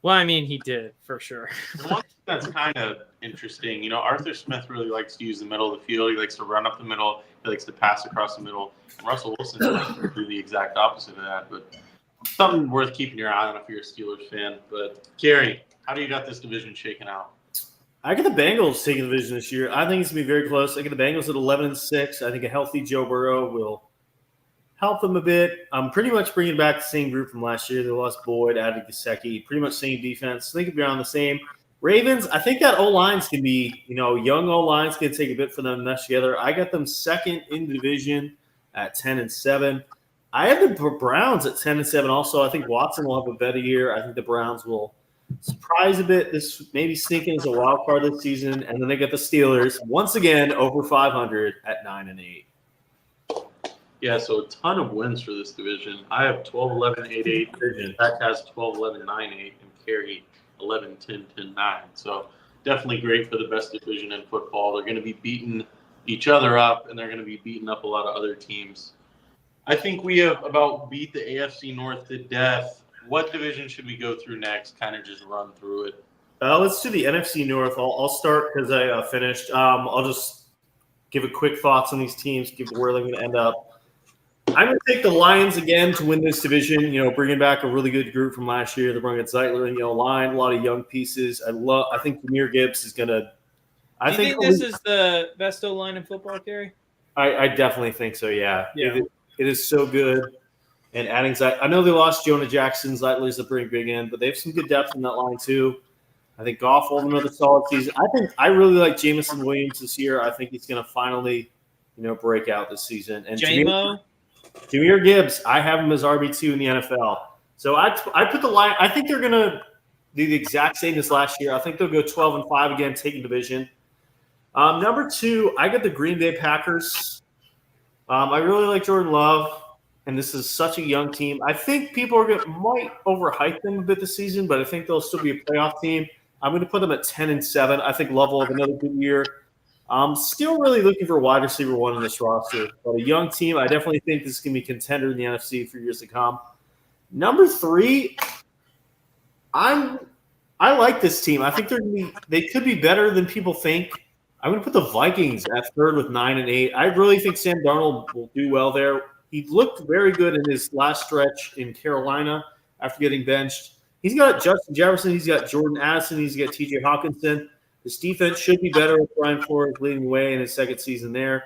[SPEAKER 3] Well, I mean, he did, for sure.
[SPEAKER 1] One thing that's kind of interesting, Arthur Smith really likes to use the middle of the field. He likes to run up the middle. He likes to pass across the middle. And Russell Wilson likes to do the exact opposite of that. But something worth keeping your eye on if you're a Steelers fan. But, Gary, how do you got this division shaken out?
[SPEAKER 2] I get the Bengals taking the division this year. I think it's going to be very close. I get the Bengals at 11-6. I think a healthy Joe Burrow will help them a bit. I'm pretty much bringing back the same group from last year. They lost Boyd, added Gesicki, pretty much same defense. They could be on the same. Ravens, I think that O-line's can be, young O-line's can take a bit for them to mesh together. I got them second in the division at 10-7. I have the Browns at 10-7 also. I think Watson will have a better year. I think the Browns will surprise a bit. This maybe sneak in as a wild card this season. And then they get the Steelers, once again, over 500 at 9-8.
[SPEAKER 1] Yeah, so a ton of wins for this division. I have 12-11-8-8. Zach has 12-11-9-8, and Carey 11-10-10-9. So definitely great for the best division in football. They're going to be beating each other up, and they're going to be beating up a lot of other teams. I think we have about beat the AFC North to death. What division should we go through next? Kind of just run through it.
[SPEAKER 2] Let's do the NFC North. I'll start because I finished. I'll just give a quick thoughts on these teams, give where they're going to end up. I'm going to take the Lions again to win this division. Bringing back a really good group from last year. They're bringing Zeitler and line, a lot of young pieces. I think Jahmyr Gibbs is going to.
[SPEAKER 3] Do you think this is the best O-line in football, Gary?
[SPEAKER 2] I definitely think so. Yeah.
[SPEAKER 3] Yeah.
[SPEAKER 2] It is so good. And adding Zeitler, I know they lost Jonah Jackson. Zeitler's a pretty big end, but they have some good depth in that line too. I think Goff will have another solid season. I really like Jameson Williams this year. I think he's going to finally, break out this season. And Jahmyr Gibbs, I have him as RB2 in the NFL. So I put the line. I think they're going to do the exact same as last year. I think they'll go 12-5 again, taking division. Number 2, I got the Green Bay Packers. I really like Jordan Love, and this is such a young team. I think people might overhype them a bit this season, but I think they'll still be a playoff team. I'm going to put them at 10-7. I think Love will have another good year. I'm still really looking for a wide receiver 1 in this roster, but a young team. I definitely think this is going to be a contender in the NFC for years to come. Number 3, I'm I like this team. I think they could be better than people think. I'm going to put the Vikings at third with 9-8. I really think Sam Darnold will do well there. He looked very good in his last stretch in Carolina after getting benched. He's got Justin Jefferson. He's got Jordan Addison. He's got T.J. Hawkinson. His defense should be better with Brian Flores leading the way in his second season there.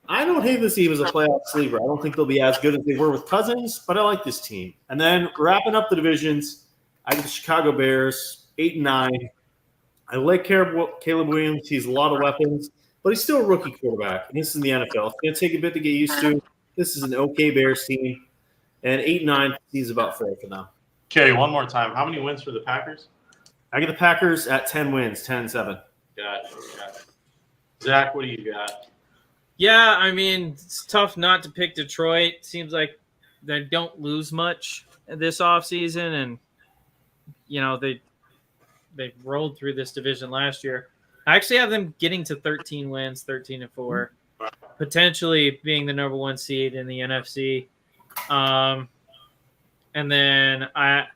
[SPEAKER 2] I don't hate this team as a playoff sleeper. I don't think they'll be as good as they were with Cousins, but I like this team. And then wrapping up the divisions, I got the Chicago Bears, 8-9. I like Caleb Williams. He has a lot of weapons, but he's still a rookie quarterback. And this is in the NFL. It's going to take a bit to get used to. This is an okay Bears team. And 8-9 seems about fair for now.
[SPEAKER 1] Kerry, one more time. How many wins for the Packers?
[SPEAKER 2] I get the Packers at 10 wins, 10-7.
[SPEAKER 1] Gotcha. Zach, what do you got?
[SPEAKER 3] Yeah, I mean, it's tough not to pick Detroit. Seems like they don't lose much this offseason, and, you know, they rolled through this division last year. I actually have them getting to 13 wins, 13-4, potentially being the number one seed in the NFC. And then I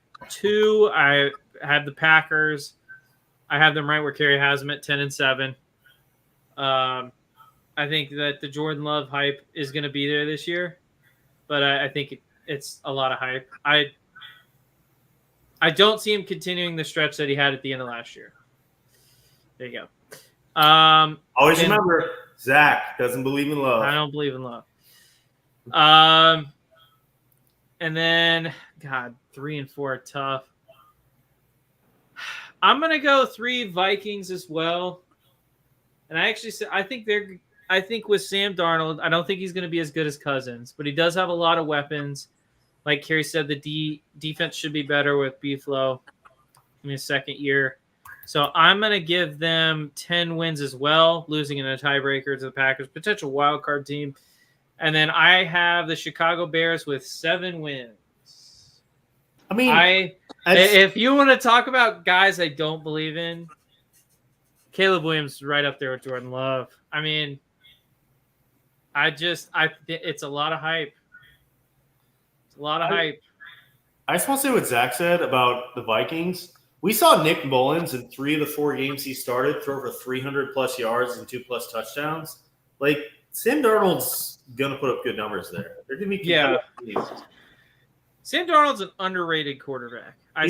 [SPEAKER 3] have the Packers. I have them right where Kerry has them at 10-7. I think that the Jordan Love hype is going to be there this year, but I think it's a lot of hype. I don't see him continuing the stretch that he had at the end of last year. There you go.
[SPEAKER 2] Always remember, Zach doesn't believe in love.
[SPEAKER 3] I don't believe in love. And then, God, 3 and 4 are tough. I'm going to go 3 Vikings as well. And I think with Sam Darnold, I don't think he's going to be as good as Cousins, but he does have a lot of weapons. Like Kerry said, the defense should be better with B-Flow in his second year. So I'm going to give them 10 wins as well, losing in a tiebreaker to the Packers, potential wild card team. And then I have the Chicago Bears with 7 wins.
[SPEAKER 2] I mean,
[SPEAKER 3] if you want to talk about guys I don't believe in, Caleb Williams is right up there with Jordan Love. I mean, it's a lot of hype. It's a lot of hype.
[SPEAKER 2] I just want to say what Zach said about the Vikings. We saw Nick Mullins in 3 of the 4 games he started throw over 300-plus yards and 2+ touchdowns. Like, Sam Darnold's going to put up good numbers there. They're going to be competitive.
[SPEAKER 3] Sam Darnold's an underrated quarterback.
[SPEAKER 2] I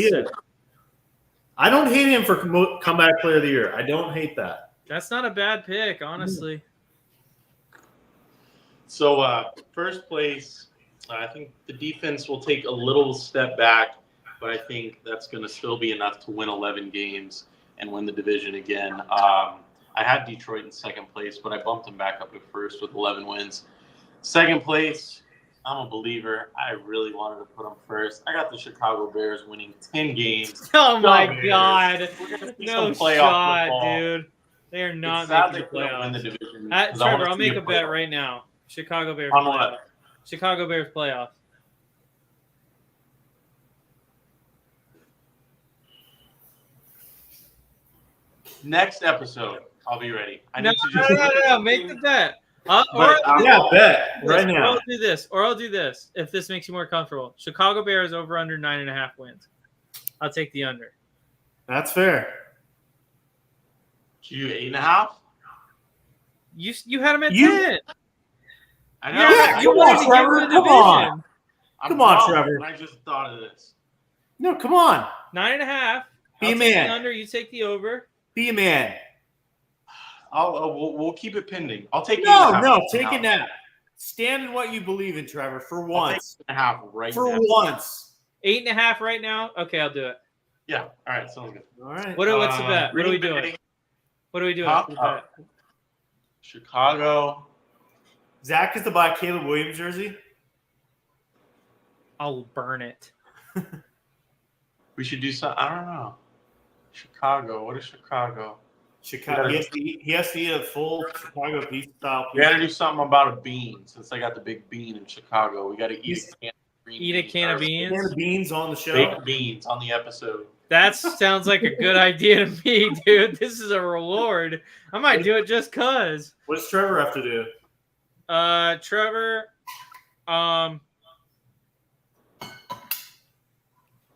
[SPEAKER 2] don't hate him for comeback player of the year. I don't hate that.
[SPEAKER 3] That's not a bad pick, honestly.
[SPEAKER 1] So, first place, I think the defense will take a little step back, but I think that's going to still be enough to win 11 games and win the division again. I had Detroit in second place, but I bumped them back up to first with 11 wins. Second place, I'm a believer. I really wanted to put them first. I got the Chicago Bears winning 10 games.
[SPEAKER 3] Oh, my God. No shot,
[SPEAKER 1] football.
[SPEAKER 3] dude. They are not making the playoffs.
[SPEAKER 1] Win the division.
[SPEAKER 3] Trevor, I'll make a bet right now. Chicago Bears
[SPEAKER 1] On
[SPEAKER 3] playoffs.
[SPEAKER 1] what?
[SPEAKER 3] Chicago Bears playoffs.
[SPEAKER 1] Next episode, I'll be ready.
[SPEAKER 3] No, make the bet.
[SPEAKER 2] Bet right now.
[SPEAKER 3] Or I'll do this. If this makes you more comfortable, Chicago Bears over under 9.5 wins. I'll take the under.
[SPEAKER 2] That's fair.
[SPEAKER 1] Did you do 8.5?
[SPEAKER 3] You had them at 10.
[SPEAKER 1] I know.
[SPEAKER 2] Yeah,
[SPEAKER 3] you
[SPEAKER 2] come
[SPEAKER 3] wanted
[SPEAKER 2] on,
[SPEAKER 3] to
[SPEAKER 2] Trevor.
[SPEAKER 3] give them the
[SPEAKER 2] Come on.
[SPEAKER 3] division.
[SPEAKER 2] Come on, Trevor.
[SPEAKER 1] I just thought of this.
[SPEAKER 2] No, come on.
[SPEAKER 3] 9.5.
[SPEAKER 2] Be
[SPEAKER 3] I'll
[SPEAKER 2] a
[SPEAKER 3] take
[SPEAKER 2] man.
[SPEAKER 3] the under. You take the over.
[SPEAKER 2] Be a man.
[SPEAKER 1] We'll keep it pending. I'll take
[SPEAKER 2] Take a nap. Stand in what you believe in, Trevor, for once.
[SPEAKER 1] 8.5 right
[SPEAKER 2] For
[SPEAKER 1] now.
[SPEAKER 2] once.
[SPEAKER 3] 8.5 right now. Okay, I'll do it.
[SPEAKER 1] Yeah. All right. Sounds good.
[SPEAKER 2] All right.
[SPEAKER 3] What's the bet? What are we
[SPEAKER 1] Green
[SPEAKER 3] doing?
[SPEAKER 1] Bay,
[SPEAKER 3] What are we doing?
[SPEAKER 1] Chicago.
[SPEAKER 2] Zach is to buy Caleb Williams jersey.
[SPEAKER 3] I'll burn it.
[SPEAKER 1] We should do something. I don't know. Chicago. What is Chicago?
[SPEAKER 2] Chicago. He has to eat a full Chicago pizza style.
[SPEAKER 1] We got to do something about a bean since I got the big bean in Chicago. We got to eat a can of green
[SPEAKER 3] Eat a can of beans.
[SPEAKER 2] Can of beans on the show.
[SPEAKER 1] Baked beans on the episode.
[SPEAKER 3] That sounds like a good idea to me, dude. This is a reward. I might do it just cause.
[SPEAKER 2] What does Trevor have to do?
[SPEAKER 3] Trevor,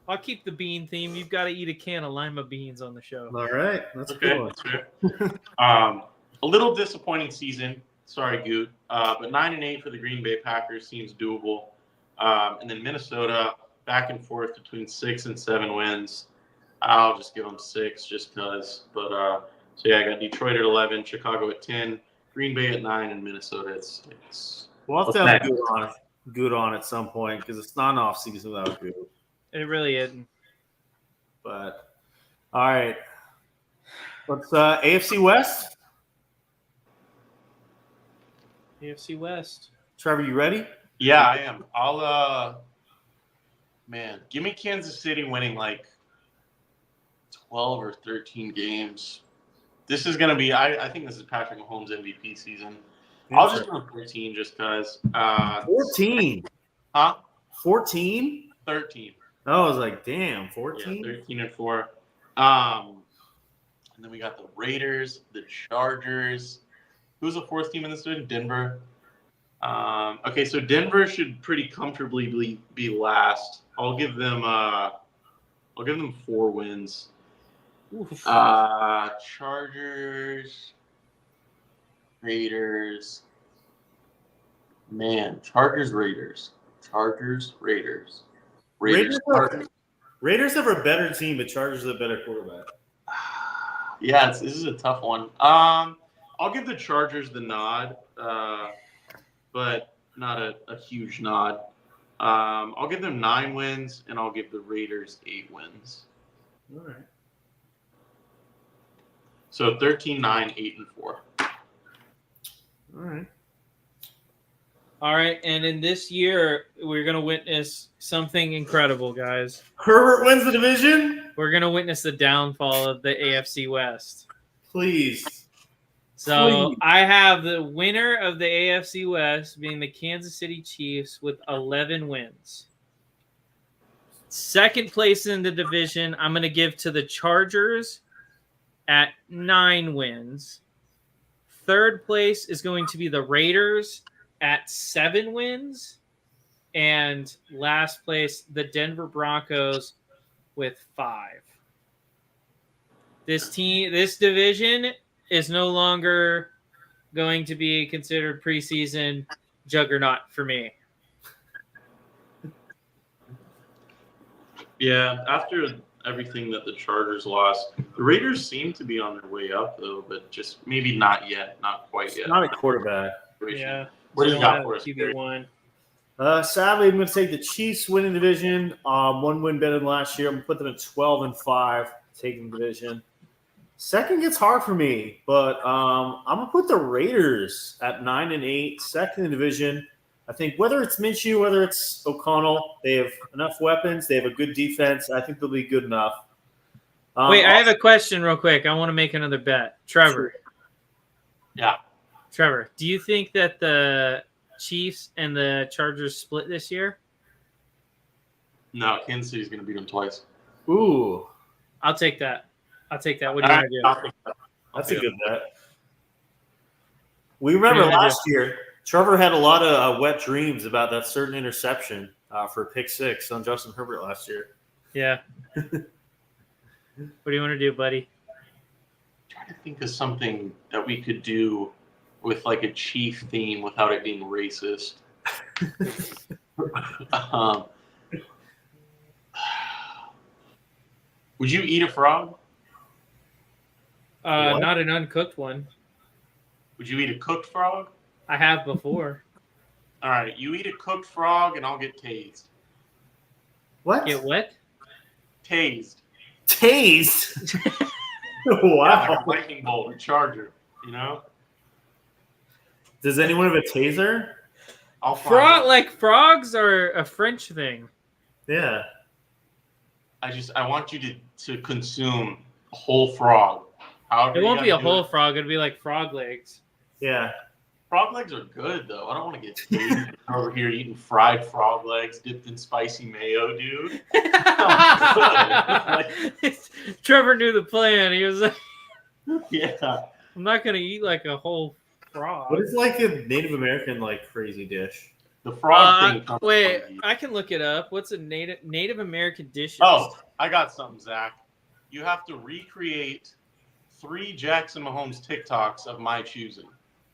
[SPEAKER 3] I'll keep the bean theme. You've got to eat a can of lima beans on the show.
[SPEAKER 2] All right, that's
[SPEAKER 1] Okay,
[SPEAKER 2] cool.
[SPEAKER 1] that's fair. A little disappointing season. Sorry, Goot. But 9-8 for the Green Bay Packers seems doable. And then Minnesota back and forth between 6 and 7 wins. I'll just give them 6 just because. But so yeah, I got Detroit at 11, Chicago at 10, Green Bay at 9, and Minnesota at 6.
[SPEAKER 2] We'll have to have Good on at some point because it's not an off season without Good.
[SPEAKER 3] It really isn't.
[SPEAKER 2] But all right, what's AFC West?
[SPEAKER 3] AFC West.
[SPEAKER 2] Trevor, you ready?
[SPEAKER 1] Yeah, I am. Give me Kansas City winning like 12 or 13 games. This is going to be, I think this is Patrick Mahomes' MVP season. I'll just go 14 just because.
[SPEAKER 2] 14.
[SPEAKER 1] Huh?
[SPEAKER 2] 14?
[SPEAKER 1] 13.
[SPEAKER 2] I was like, damn, 14?
[SPEAKER 1] Yeah, 13 and 4. And then we got the Raiders, the Chargers. Who's the fourth team in this division? Denver. Okay, so Denver should pretty comfortably be last. I'll give them 4 wins.
[SPEAKER 3] Oof.
[SPEAKER 1] Chargers, Raiders. Man, Chargers, Raiders. Chargers.
[SPEAKER 2] Raiders have a better team, but Chargers have a better quarterback.
[SPEAKER 1] Yeah, this is a tough one. I'll give the Chargers the nod, but not a huge nod. I'll give them 9 wins, and I'll give the Raiders 8 wins.
[SPEAKER 2] All right.
[SPEAKER 1] So 13, 9, 8, and 4.
[SPEAKER 2] All right.
[SPEAKER 3] All right, and in this year, we're going to witness something incredible, guys.
[SPEAKER 2] Herbert wins the division?
[SPEAKER 3] We're going to witness the downfall of the AFC West.
[SPEAKER 2] Please.
[SPEAKER 3] So
[SPEAKER 2] Please.
[SPEAKER 3] I have the winner of the AFC West being the Kansas City Chiefs with 11 wins. Second place in the division, I'm going to give to the Chargers at 9 wins. Third place is going to be the Raiders at 7 wins. And last place, the Denver Broncos with 5. This division is no longer going to be considered preseason juggernaut for me.
[SPEAKER 1] Yeah, after everything that the Chargers lost, the Raiders seem to be on their way up, though, but just maybe not yet, not quite yet.
[SPEAKER 2] Not a quarterback.
[SPEAKER 3] Yeah.
[SPEAKER 1] What do you got
[SPEAKER 3] Don't
[SPEAKER 1] for
[SPEAKER 3] have
[SPEAKER 1] us?
[SPEAKER 3] QB1.
[SPEAKER 2] Sadly, I'm going to take the Chiefs winning division. 1 win better than last year. I'm going to put them at 12-5, taking the division. Second gets hard for me, but I'm going to put the Raiders at 9-8, second in the division. I think whether it's Minshew, whether it's O'Connell, they have enough weapons. They have a good defense. I think they'll be good enough.
[SPEAKER 3] Wait, I have a question real quick. I want to make another bet. Trevor.
[SPEAKER 1] Yeah.
[SPEAKER 3] Trevor, do you think that the Chiefs and the Chargers split this year?
[SPEAKER 1] No, Kansas City's going to beat them twice.
[SPEAKER 2] Ooh,
[SPEAKER 3] I'll take that. What do you want to do?
[SPEAKER 2] that's a good bet. We remember last year, Trevor had a lot of wet dreams about that certain interception for pick 6 on Justin Herbert last year.
[SPEAKER 3] Yeah. What do you want to do, buddy?
[SPEAKER 1] Trying to think of something that we could do with like a chief theme without it being racist. Would you eat a frog?
[SPEAKER 3] Not an uncooked one.
[SPEAKER 1] Would you eat a cooked frog?
[SPEAKER 3] I have before.
[SPEAKER 1] All right, you eat a cooked frog and I'll get tased.
[SPEAKER 2] What?
[SPEAKER 3] Get what?
[SPEAKER 1] Tased.
[SPEAKER 2] Tased?
[SPEAKER 1] Yeah,
[SPEAKER 2] Wow.
[SPEAKER 1] like a lightning bolt, a charger, you know?
[SPEAKER 2] Does anyone have a taser?
[SPEAKER 1] I'll find out.
[SPEAKER 3] Frogs are a French thing.
[SPEAKER 2] Yeah.
[SPEAKER 1] I want you to consume a whole frog. However
[SPEAKER 3] It
[SPEAKER 1] you
[SPEAKER 3] won't be a
[SPEAKER 1] gotta do
[SPEAKER 3] whole
[SPEAKER 1] it.
[SPEAKER 3] frog. It'll be like frog legs.
[SPEAKER 2] Yeah.
[SPEAKER 1] Frog legs are good though. I don't want to get tased over here eating fried frog legs dipped in spicy mayo, dude.
[SPEAKER 3] Trevor knew the plan. He was like,
[SPEAKER 1] Yeah.
[SPEAKER 3] I'm not going to eat like a whole frog.
[SPEAKER 2] What is like a Native American like crazy dish?
[SPEAKER 1] The frog thing.
[SPEAKER 3] Wait, I can look it up. What's a Native American dish?
[SPEAKER 1] Oh, I got something, Zach. You have to recreate 3 Jackson Mahomes TikToks of my choosing.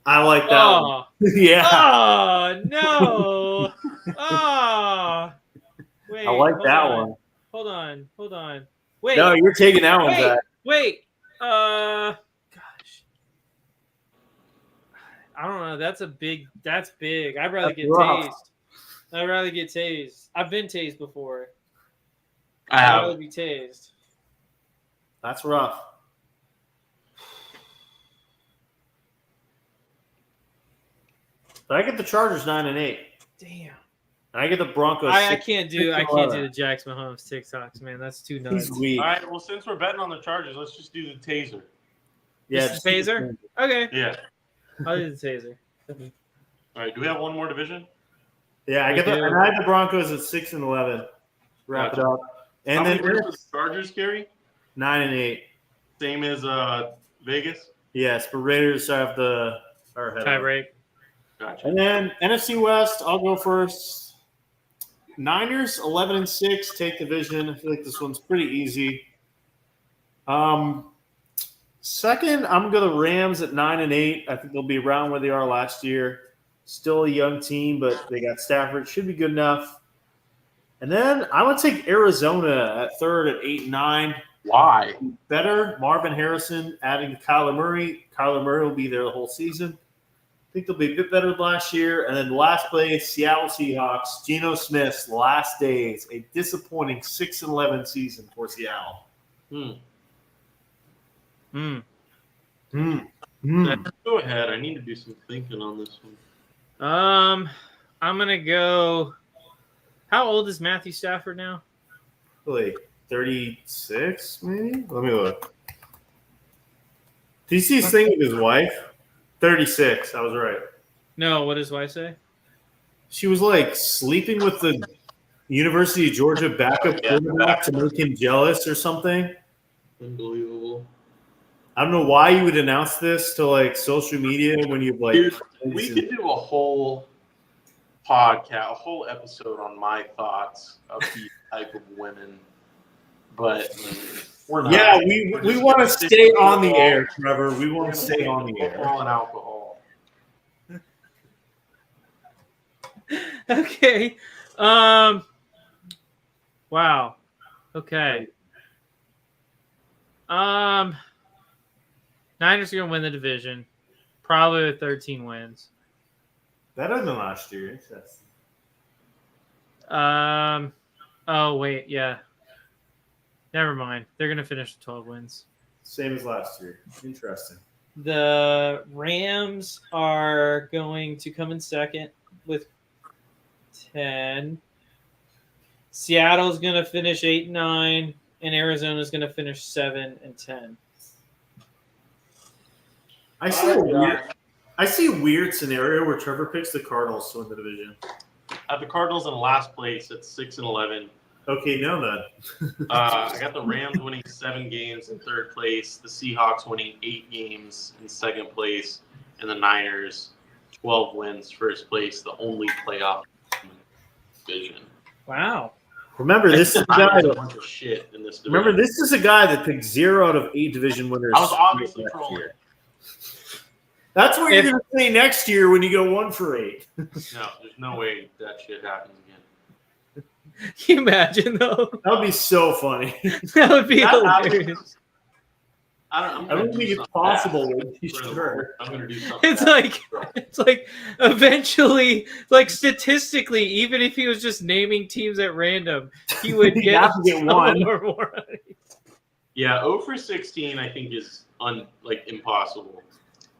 [SPEAKER 2] I like that one. Yeah.
[SPEAKER 3] Oh, no. Oh. Wait,
[SPEAKER 2] I like that
[SPEAKER 3] on.
[SPEAKER 2] one.
[SPEAKER 3] Hold on. Wait.
[SPEAKER 2] No, you're taking that one, Zach.
[SPEAKER 3] Wait. Gosh. I don't know. That's big. I'd rather get tased. I'd rather get tased. I've been tased before. I'd rather be tased.
[SPEAKER 2] That's rough. But I get the Chargers 9-8.
[SPEAKER 3] Damn.
[SPEAKER 2] And I get the Broncos.
[SPEAKER 3] I can't do the Jackson Mahomes TikToks, man. That's too nuts.
[SPEAKER 2] He's weak.
[SPEAKER 1] All right. Well, since we're betting on the Chargers, let's just do the taser.
[SPEAKER 2] Yeah,
[SPEAKER 3] Just the taser? Okay.
[SPEAKER 1] Yeah.
[SPEAKER 3] I'll do the taser.
[SPEAKER 1] All right. Do we have one more division?
[SPEAKER 2] Yeah, I had the Broncos at 6-11. Wrap it up. And
[SPEAKER 1] How
[SPEAKER 2] then
[SPEAKER 1] many wins the Chargers, Gary?
[SPEAKER 2] 9-8.
[SPEAKER 1] Same as Vegas.
[SPEAKER 2] Yes, but Raiders have the
[SPEAKER 3] Tie break.
[SPEAKER 1] Gotcha.
[SPEAKER 2] And then NFC West, I'll go first. Niners 11-6, take division. I feel like this one's pretty easy. Second, I'm going to the Rams at 9-8. I think they'll be around where they are last year. Still a young team, but they got Stafford. Should be good enough. And then I would take Arizona at third at 8-9.
[SPEAKER 1] Why?
[SPEAKER 2] Better. Marvin Harrison adding to Kyler Murray. Kyler Murray will be there the whole season. I think they'll be a bit better than last year. And then last place, Seattle Seahawks. Geno Smith's last days. A disappointing 6-11 season for Seattle.
[SPEAKER 1] Go ahead. I need to do some thinking on this one.
[SPEAKER 3] I'm gonna go. How old is Matthew Stafford now?
[SPEAKER 2] Really, 36, maybe? Let me look. Did you see his thing with his wife? 36. I was right.
[SPEAKER 3] No, what does wife say?
[SPEAKER 2] She was like sleeping with the University of Georgia backup quarterback to make him jealous or something.
[SPEAKER 1] Unbelievable.
[SPEAKER 2] I don't know why you would announce this to like social media when you've like.
[SPEAKER 1] Dude, we could do a whole podcast, a whole episode on my thoughts of these type of women, but we're not.
[SPEAKER 2] Yeah, we want to stay on the air, Trevor. We want to stay on the air.
[SPEAKER 1] Football and alcohol.
[SPEAKER 3] Okay. Wow. Okay. Niners are gonna win the division, probably with 13 wins.
[SPEAKER 2] Better than last year. Interesting.
[SPEAKER 3] Oh wait, yeah. Never mind. They're gonna finish with 12 wins.
[SPEAKER 2] Same as last year. Interesting.
[SPEAKER 3] The Rams are going to come in second with 10. Seattle's going to finish 8-9, and Arizona's going to finish 7-10.
[SPEAKER 2] I see a weird scenario where Trevor picks the Cardinals to win the division.
[SPEAKER 1] I have the Cardinals in last place at 6-11.
[SPEAKER 2] Okay, now then.
[SPEAKER 1] I got the Rams winning 7 games in third place, the Seahawks winning 8 games in second place, and the Niners 12 wins first place, the only playoff division.
[SPEAKER 3] Wow.
[SPEAKER 2] Remember, this is a guy.
[SPEAKER 1] A bunch of shit in this division.
[SPEAKER 2] Remember, this is a guy that picked 0 out of 8 division winners.
[SPEAKER 1] I was obviously
[SPEAKER 2] last
[SPEAKER 1] trolling.
[SPEAKER 2] year. That's what you're going to say next year when you go 1 for 8.
[SPEAKER 1] No, there's no way that shit happens again.
[SPEAKER 3] Can you imagine, though?
[SPEAKER 2] That would be so funny.
[SPEAKER 3] That would be hilarious.
[SPEAKER 1] I
[SPEAKER 2] don't think it's possible. Sure.
[SPEAKER 1] I'm going to do something.
[SPEAKER 3] It's like eventually, like statistically, even if he was just naming teams at random, he would
[SPEAKER 2] He'd
[SPEAKER 3] get,
[SPEAKER 2] have to get 1
[SPEAKER 3] or more.
[SPEAKER 1] Yeah, 0 for 16, I think is impossible.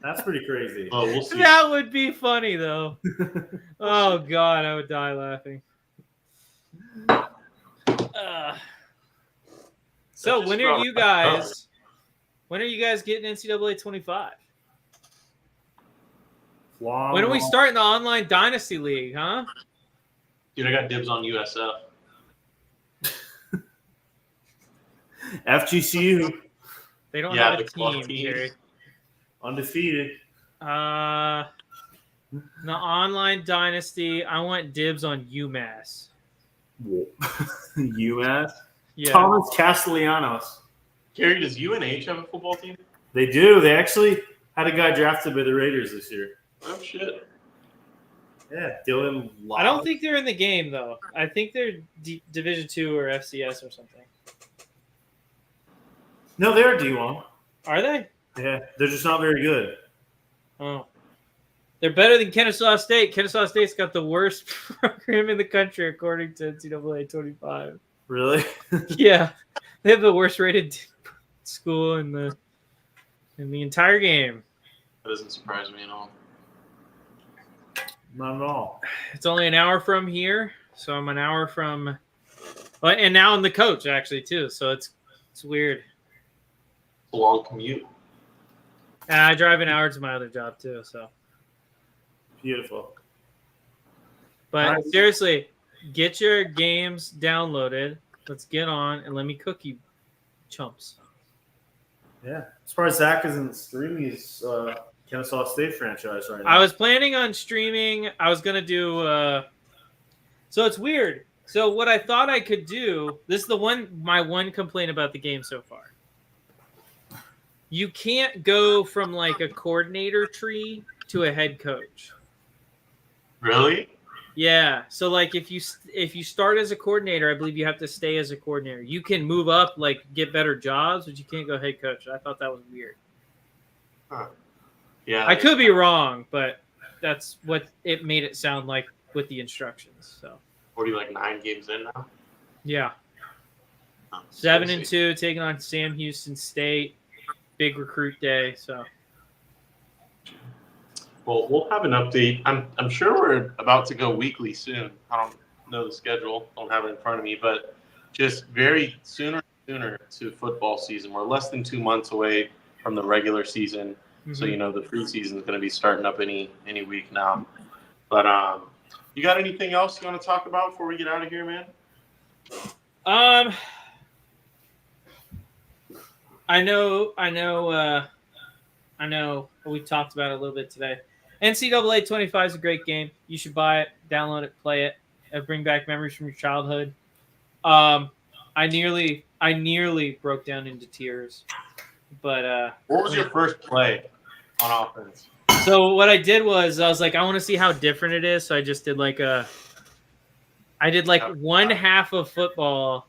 [SPEAKER 2] That's pretty crazy.
[SPEAKER 1] Oh, we'll see.
[SPEAKER 3] That would be funny, though. Oh God, I would die laughing. So when are you guys? When are you guys getting NCAA 25? When are we starting the online Dynasty League, huh?
[SPEAKER 1] Dude, I got dibs on USF.
[SPEAKER 2] FGCU.
[SPEAKER 3] They don't have a
[SPEAKER 1] the club
[SPEAKER 3] team,
[SPEAKER 1] teams.
[SPEAKER 3] Jerry.
[SPEAKER 2] Undefeated.
[SPEAKER 3] The online dynasty, I want dibs on UMass.
[SPEAKER 2] UMass.
[SPEAKER 3] Yeah.
[SPEAKER 2] Thomas Castellanos.
[SPEAKER 1] Gary, does UNH have a football team?
[SPEAKER 2] They do. They actually had a guy drafted by the Raiders this year.
[SPEAKER 1] Oh shit.
[SPEAKER 2] Yeah, Dylan Love.
[SPEAKER 3] I don't think they're in the game though. I think they're Division 2 or FCS or something.
[SPEAKER 2] No, they're D1.
[SPEAKER 3] Are they?
[SPEAKER 2] Yeah, they're just not very good.
[SPEAKER 3] Oh. They're better than Kennesaw State. Kennesaw State's got the worst program in the country according to NCAA 25.
[SPEAKER 2] Really?
[SPEAKER 3] Yeah. They have the worst rated school in the entire game.
[SPEAKER 1] That doesn't surprise me at all.
[SPEAKER 2] Not at all.
[SPEAKER 3] It's only an hour from here, so I'm an hour from and now I'm the coach actually too, so it's weird.
[SPEAKER 1] It's a long commute.
[SPEAKER 3] And I drive an hour to my other job too, so.
[SPEAKER 2] Beautiful.
[SPEAKER 3] But
[SPEAKER 2] Nice.
[SPEAKER 3] seriously, get your games downloaded. Let's get on and let me cook you chumps.
[SPEAKER 2] Yeah. As far as Zach isn't streaming his Kennesaw State franchise right now.
[SPEAKER 3] I was planning on streaming. I was gonna do. So it's weird. So what I thought I could do. This is my one complaint about the game so far. You can't go from like a coordinator tree to a head coach.
[SPEAKER 1] Really?
[SPEAKER 3] Yeah. So like if you start as a coordinator, I believe you have to stay as a coordinator. You can move up, like get better jobs, but you can't go head coach. I thought that was weird.
[SPEAKER 1] Huh. Yeah.
[SPEAKER 3] I could be wrong, but that's what it made it sound like with the instructions. So
[SPEAKER 1] What are you, like 9 games in now?
[SPEAKER 3] yeah,
[SPEAKER 1] Oh,
[SPEAKER 3] 7-2, taking on Sam Houston State. Big recruit day. So
[SPEAKER 1] Well, we'll have an update. I'm sure we're about to go weekly soon. I don't know the schedule. Don't have it in front of me, but just very sooner to football season. We're less than 2 months away from the regular season. So, the preseason is going to be starting up any week now. But you got anything else you want to talk about before we get out of here, man?
[SPEAKER 3] I know. We talked about it a little bit today. NCAA 25 is a great game. You should buy it, download it, play it. It'll bring back memories from your childhood. I nearly broke down into tears. But
[SPEAKER 1] What was your first play on offense?
[SPEAKER 3] so what I did was I was like, I want to see how different it is. So I just did one half of football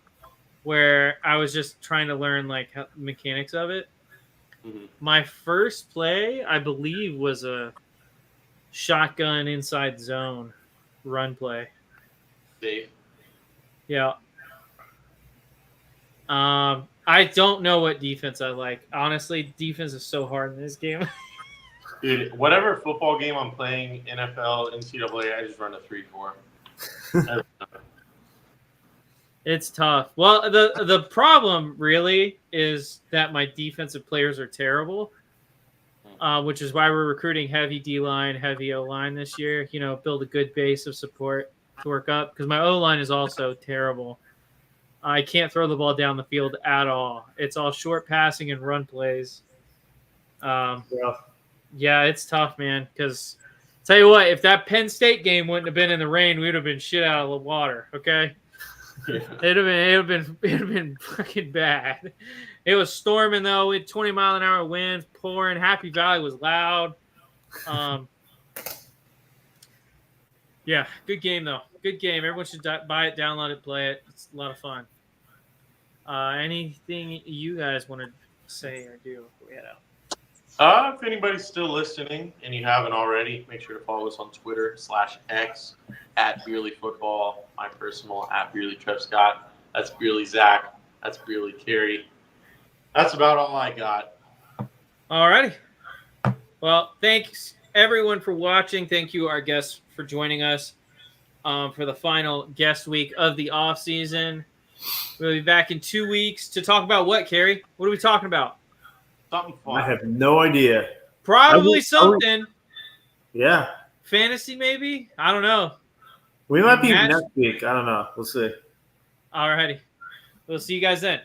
[SPEAKER 3] where I was just trying to learn like mechanics of it.
[SPEAKER 1] Mm-hmm.
[SPEAKER 3] My first play, I believe, was a shotgun inside zone run play.
[SPEAKER 1] Dave.
[SPEAKER 3] Yeah. I don't know what defense I like. Honestly, defense is so hard in this game.
[SPEAKER 1] Dude, whatever football game I'm playing, NFL, NCAA, I just run a 3-4.
[SPEAKER 3] It's tough. Well, the problem really is that my defensive players are terrible, which is why we're recruiting heavy D-line, heavy O-line this year. Build a good base of support to work up because my O-line is also terrible. I can't throw the ball down the field at all. It's all short passing and run plays. Yeah, it's tough, man, because tell you what, if that Penn State game wouldn't have been in the rain, we would have been shit out of the water, okay?
[SPEAKER 1] Yeah.
[SPEAKER 3] It'd have been fucking bad. It was storming though. We had 20-mile-an-hour winds, pouring. Happy Valley was loud. Yeah, good game though. Good game. Everyone should buy it, download it, play it. It's a lot of fun. Anything you guys want to say or do before we head out?
[SPEAKER 1] If anybody's still listening and you haven't already, make sure to follow us on Twitter /X at Beerl Football. My personal at Beerl Trev Scott. That's Beerl Zach. That's Beerl Carey. That's about all I got.
[SPEAKER 3] All righty. Well, thanks everyone for watching. Thank you, our guests, for joining us for the final guest week of the off season. We'll be back in 2 weeks to talk about what, Carey? What are we talking about?
[SPEAKER 1] Something fun.
[SPEAKER 2] I have no idea.
[SPEAKER 3] Probably something.
[SPEAKER 2] Yeah.
[SPEAKER 3] Fantasy, maybe? I don't know.
[SPEAKER 2] We might be next week. I don't know. We'll see.
[SPEAKER 3] All righty. We'll see you guys then.